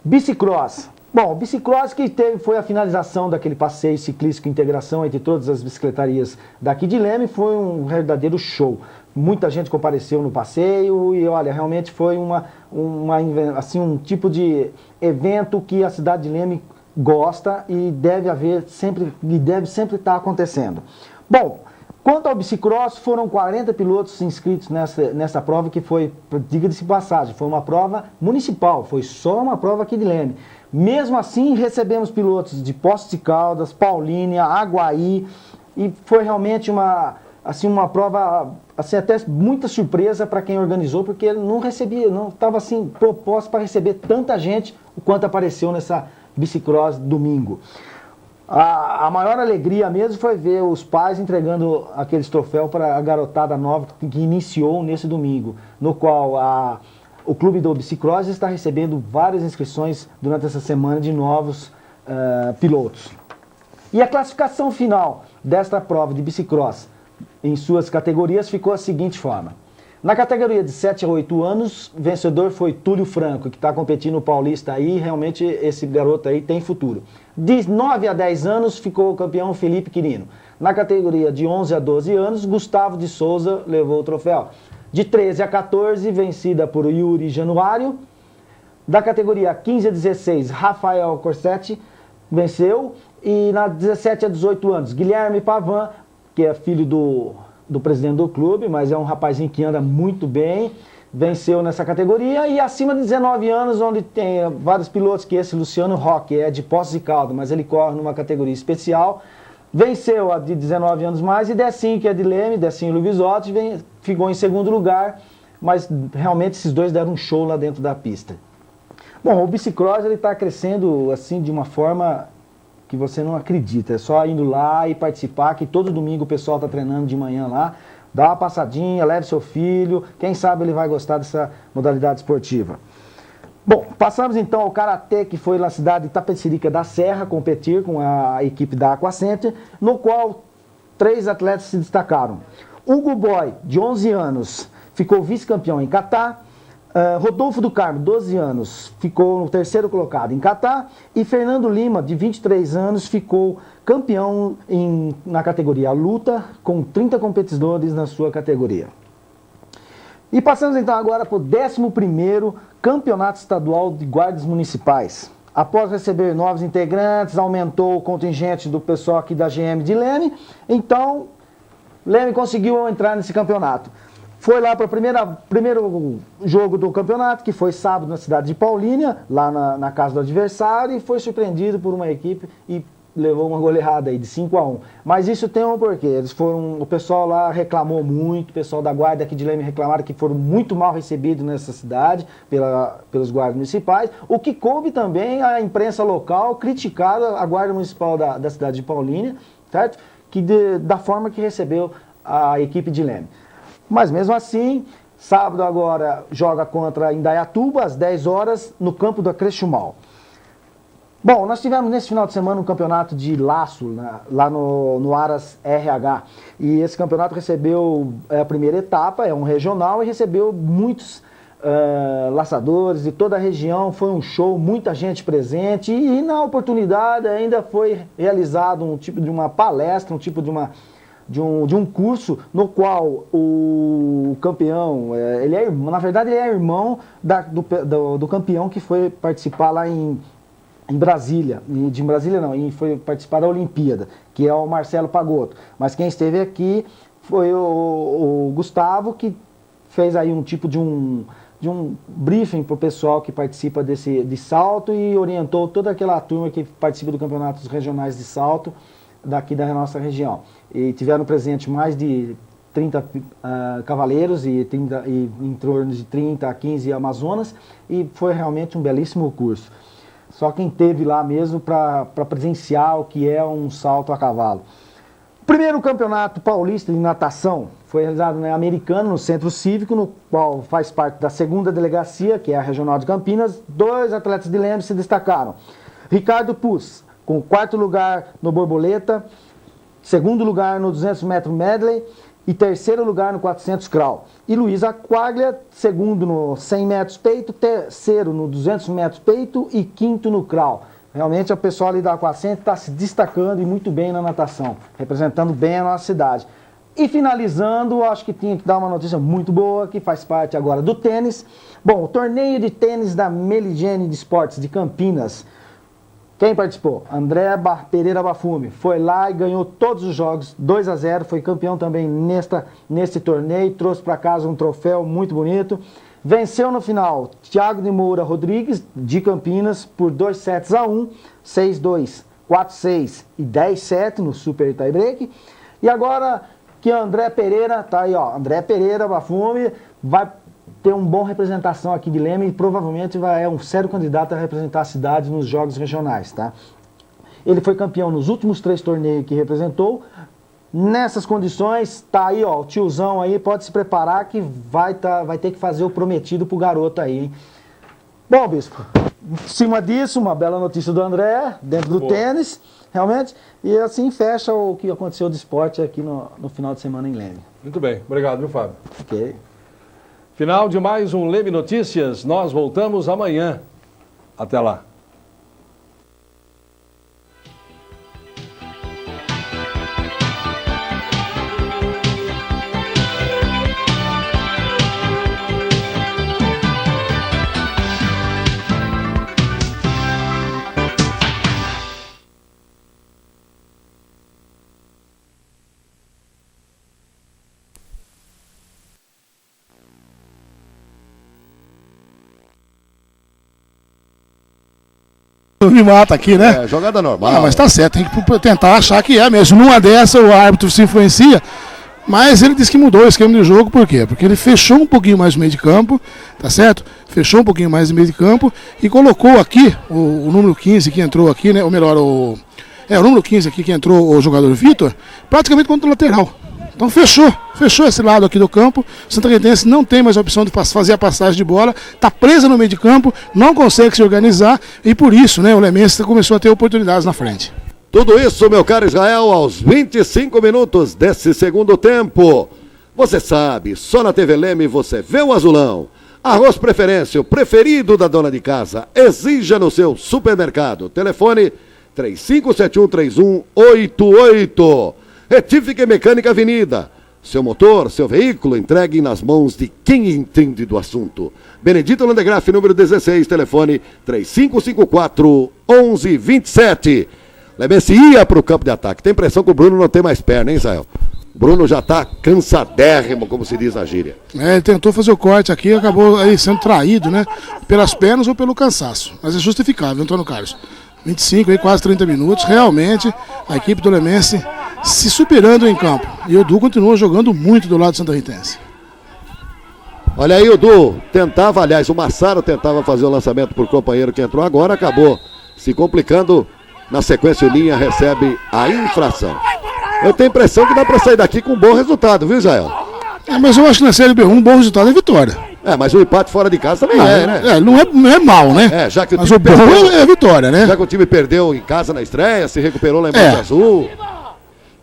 Bicicross. Bom, o Bicicross que foi a finalização daquele passeio ciclístico integração entre todas as bicicletarias daqui de Leme, foi um verdadeiro show. Muita gente compareceu no passeio e olha, realmente foi um tipo de evento que a cidade de Leme gosta e deve sempre estar acontecendo. Bom, quanto ao Bicicross, foram 40 pilotos inscritos nessa prova que foi, diga-se de passagem, foi uma prova municipal, foi só uma prova aqui de Leme. Mesmo assim, recebemos pilotos de Poços de Caldas, Paulínia, Aguaí, e foi realmente uma prova, assim, até muita surpresa para quem organizou, porque não estava assim, proposto para receber tanta gente o quanto apareceu nessa Bicicross domingo. A maior alegria mesmo foi ver os pais entregando aqueles troféus para a garotada nova que iniciou nesse domingo, no qual o clube do Bicicross está recebendo várias inscrições durante essa semana de novos pilotos. E a classificação final desta prova de Bicicross em suas categorias ficou a seguinte forma. Na categoria de 7 a 8 anos, vencedor foi Túlio Franco, que está competindo no Paulista aí, realmente esse garoto aí tem futuro. De 9 a 10 anos ficou o campeão Felipe Quirino. Na categoria de 11 a 12 anos, Gustavo de Souza levou o troféu. De 13 a 14, vencida por Yuri Januário. Da categoria 15 a 16, Rafael Corsetti venceu. E na 17 a 18 anos, Guilherme Pavan, que é filho do presidente do clube, mas é um rapazinho que anda muito bem, venceu nessa categoria. E acima de 19 anos, onde tem vários pilotos, que esse Luciano Roque é de Poços de Caldas, mas ele corre numa categoria especial, venceu a de 19 anos mais, e Decinho, que é de Leme, Decinho Luvisotti, ficou em segundo lugar, mas realmente esses dois deram um show lá dentro da pista. Bom, o Bicicross está crescendo assim de uma forma que você não acredita, é só indo lá e participar, que todo domingo o pessoal está treinando de manhã lá, dá uma passadinha, leve seu filho, quem sabe ele vai gostar dessa modalidade esportiva. Bom, passamos então ao Karatê, que foi na cidade de Itapecerica da Serra competir com a equipe da Aqua Center, no qual 3 atletas se destacaram. Hugo Boy, de 11 anos, ficou vice-campeão em Catá. Rodolfo do Carmo, 12 anos, ficou no 3º colocado em Catá. E Fernando Lima, de 23 anos, ficou campeão na categoria luta, com 30 competidores na sua categoria. E passamos então agora para o 11º Campeonato Estadual de Guardas Municipais. Após receber novos integrantes, aumentou o contingente do pessoal aqui da GM de Leme, então Leme conseguiu entrar nesse campeonato. Foi lá para o primeiro jogo do campeonato, que foi sábado na cidade de Paulínia, lá na casa do adversário, e foi surpreendido por uma equipe e levou uma goleada aí de 5-1. Mas isso tem um porquê. O pessoal lá reclamou muito, o pessoal da guarda aqui de Leme reclamaram que foram muito mal recebidos nessa cidade pelos guardas municipais, o que coube também a imprensa local criticar a guarda municipal da cidade de Paulínia, certo? Da forma que recebeu a equipe de Leme. Mas mesmo assim, sábado agora joga contra Indaiatuba, às 10 horas, no campo da Crechumal. Bom, nós tivemos nesse final de semana um campeonato de laço, lá no Aras RH. E esse campeonato recebeu a primeira etapa, é um regional, e recebeu muitos laçadores de toda a região, foi um show, muita gente presente e na oportunidade ainda foi realizado um tipo de uma palestra, um tipo de um curso no qual o campeão, na verdade ele é irmão do campeão que foi participar lá em Brasília, de Brasília não, foi participar da Olimpíada, que é o Marcelo Pagotto, mas quem esteve aqui foi o Gustavo, que fez aí um tipo de um briefing para o pessoal que participa de salto e orientou toda aquela turma que participa do campeonatos regionais de salto daqui da nossa região. E tiveram presente mais de 30 cavaleiros e em torno de 30 a 15 amazonas, e foi realmente um belíssimo curso. Só quem esteve lá mesmo para presenciar o que é um salto a cavalo. O primeiro campeonato paulista de natação foi realizado na Americana, no Centro Cívico, no qual faz parte da segunda delegacia, que é a Regional de Campinas. 2 atletas de Leme se destacaram. Ricardo Puz, com 4º lugar no Borboleta, 2º lugar no 200 metros medley e 3º lugar no 400 crawl. E Luiz Aquaglia, 2º no 100 metros peito, 3º no 200 metros peito e 5º no crawl. Realmente o pessoal ali da 400 está se destacando e muito bem na natação, representando bem a nossa cidade. E finalizando, acho que tinha que dar uma notícia muito boa, que faz parte agora do tênis. Bom, o torneio de tênis da Meligene de Esportes de Campinas. Quem participou? André Pereira Bafume. Foi lá e ganhou todos os jogos, 2-0, foi campeão também neste torneio, trouxe para casa um troféu muito bonito. Venceu no final Thiago de Moura Rodrigues, de Campinas, por 2-1, 6-2, 4-6 e 10-7 no Super Tie-Break. E agora que André Pereira, tá aí ó, André Pereira Bafume, vai ter uma boa representação aqui de Leme e provavelmente é um sério candidato a representar a cidade nos jogos regionais, tá? Ele foi campeão nos últimos 3 torneios que representou. Nessas condições, tá aí, ó, o tiozão aí, pode se preparar que vai ter que fazer o prometido pro garoto aí, hein? Bom, Bispo, em cima disso, uma bela notícia do André, dentro do tênis, realmente, e assim fecha o que aconteceu de esporte aqui no final de semana em Leme. Muito bem, obrigado, viu, Fábio? Ok. Final de mais um Leme Notícias, nós voltamos amanhã. Até lá. Me mata aqui, né? É, jogada normal. Mas tá certo, tem que tentar achar que é mesmo. Numa dessa o árbitro se influencia, mas ele disse que mudou o esquema de jogo, por quê? Porque ele fechou um pouquinho mais o meio de campo, tá certo? Fechou um pouquinho mais o meio de campo e colocou aqui o número 15 que entrou aqui, né? Ou melhor, o número 15 aqui que entrou o jogador Vitor, praticamente contra o lateral. Então fechou esse lado aqui do campo. O Santa Caetense não tem mais a opção de fazer a passagem de bola, está presa no meio de campo, não consegue se organizar e por isso, né, o Lemense começou a ter oportunidades na frente. Tudo isso, meu caro Israel, aos 25 minutos desse segundo tempo. Você sabe, só na TV Leme você vê o azulão. Arroz Preferência, o preferido da dona de casa. Exija no seu supermercado. Telefone 35713188. Retífica Mecânica Avenida. Seu motor, seu veículo, entregue nas mãos de quem entende do assunto. Benedito Landegraaff, número 16, telefone 3554-1127. Lemense ia para o campo de ataque. Tem impressão que o Bruno não tem mais perna, hein, Israel? O Bruno já está cansadérrimo, como se diz na gíria. Ele tentou fazer o corte aqui e acabou aí sendo traído, né? Pelas pernas ou pelo cansaço. Mas é justificável, Antônio Carlos. 25, aí, quase 30 minutos. Realmente, a equipe do Lemense se superando em campo. E o Edu continua jogando muito do lado do Santa Ritense. Olha aí, o Edu tentava, aliás, o Massaro tentava fazer o lançamento por companheiro que entrou agora, acabou se complicando. Na sequência, o Linha recebe a infração. Eu tenho a impressão que dá para sair daqui com um bom resultado, viu, Israel? Mas eu acho que na Série B1 um bom resultado é vitória. Mas o empate fora de casa também né? Não é mal, né? Já que o mas time o bom é a vitória, né? Já que o time perdeu em casa na estreia, se recuperou lá em Monte Azul.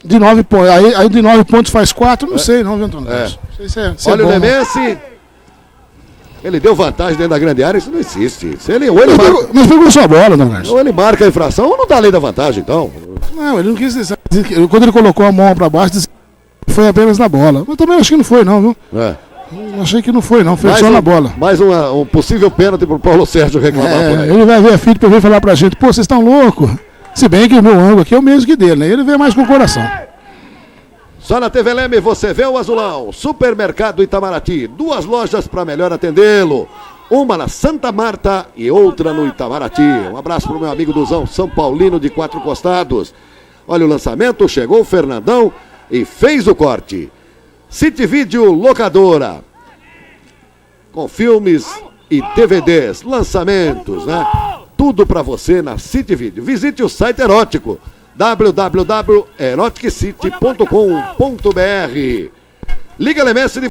De 9 pontos, aí de 9 pontos faz 4, não sei não, viu, Antônio? Olha o Lemense. Ele deu vantagem dentro da grande área, isso não existe. Se ele, mas pegou sua bola, não, Márcio? Ou ele marca a infração ou não dá lei da vantagem, então. Não, ele não quis dizer. Quando ele colocou a mão pra baixo, disse que foi apenas na bola. Mas também acho que não foi, não, viu? Eu achei que não foi, não. Foi só na bola. Mais um possível pênalti pro Paulo Sérgio reclamar por aí. Ele vai ver a filha pra vir falar pra gente, pô, vocês estão loucos. Se bem que o meu ângulo aqui é o mesmo que dele, né? Ele vê mais com o coração. Só na TV Leme você vê o azulão. Supermercado Itamaraty. 2 lojas para melhor atendê-lo. Uma na Santa Marta e outra no Itamaraty. Um abraço pro meu amigo Duzão São Paulino de 4 Costados. Olha o lançamento, chegou o Fernandão e fez o corte. City Video Locadora. Com filmes e DVDs, lançamentos, né? Tudo para você na City Video. Visite o site erótico www.eroticcity.com.br. Liga LMS de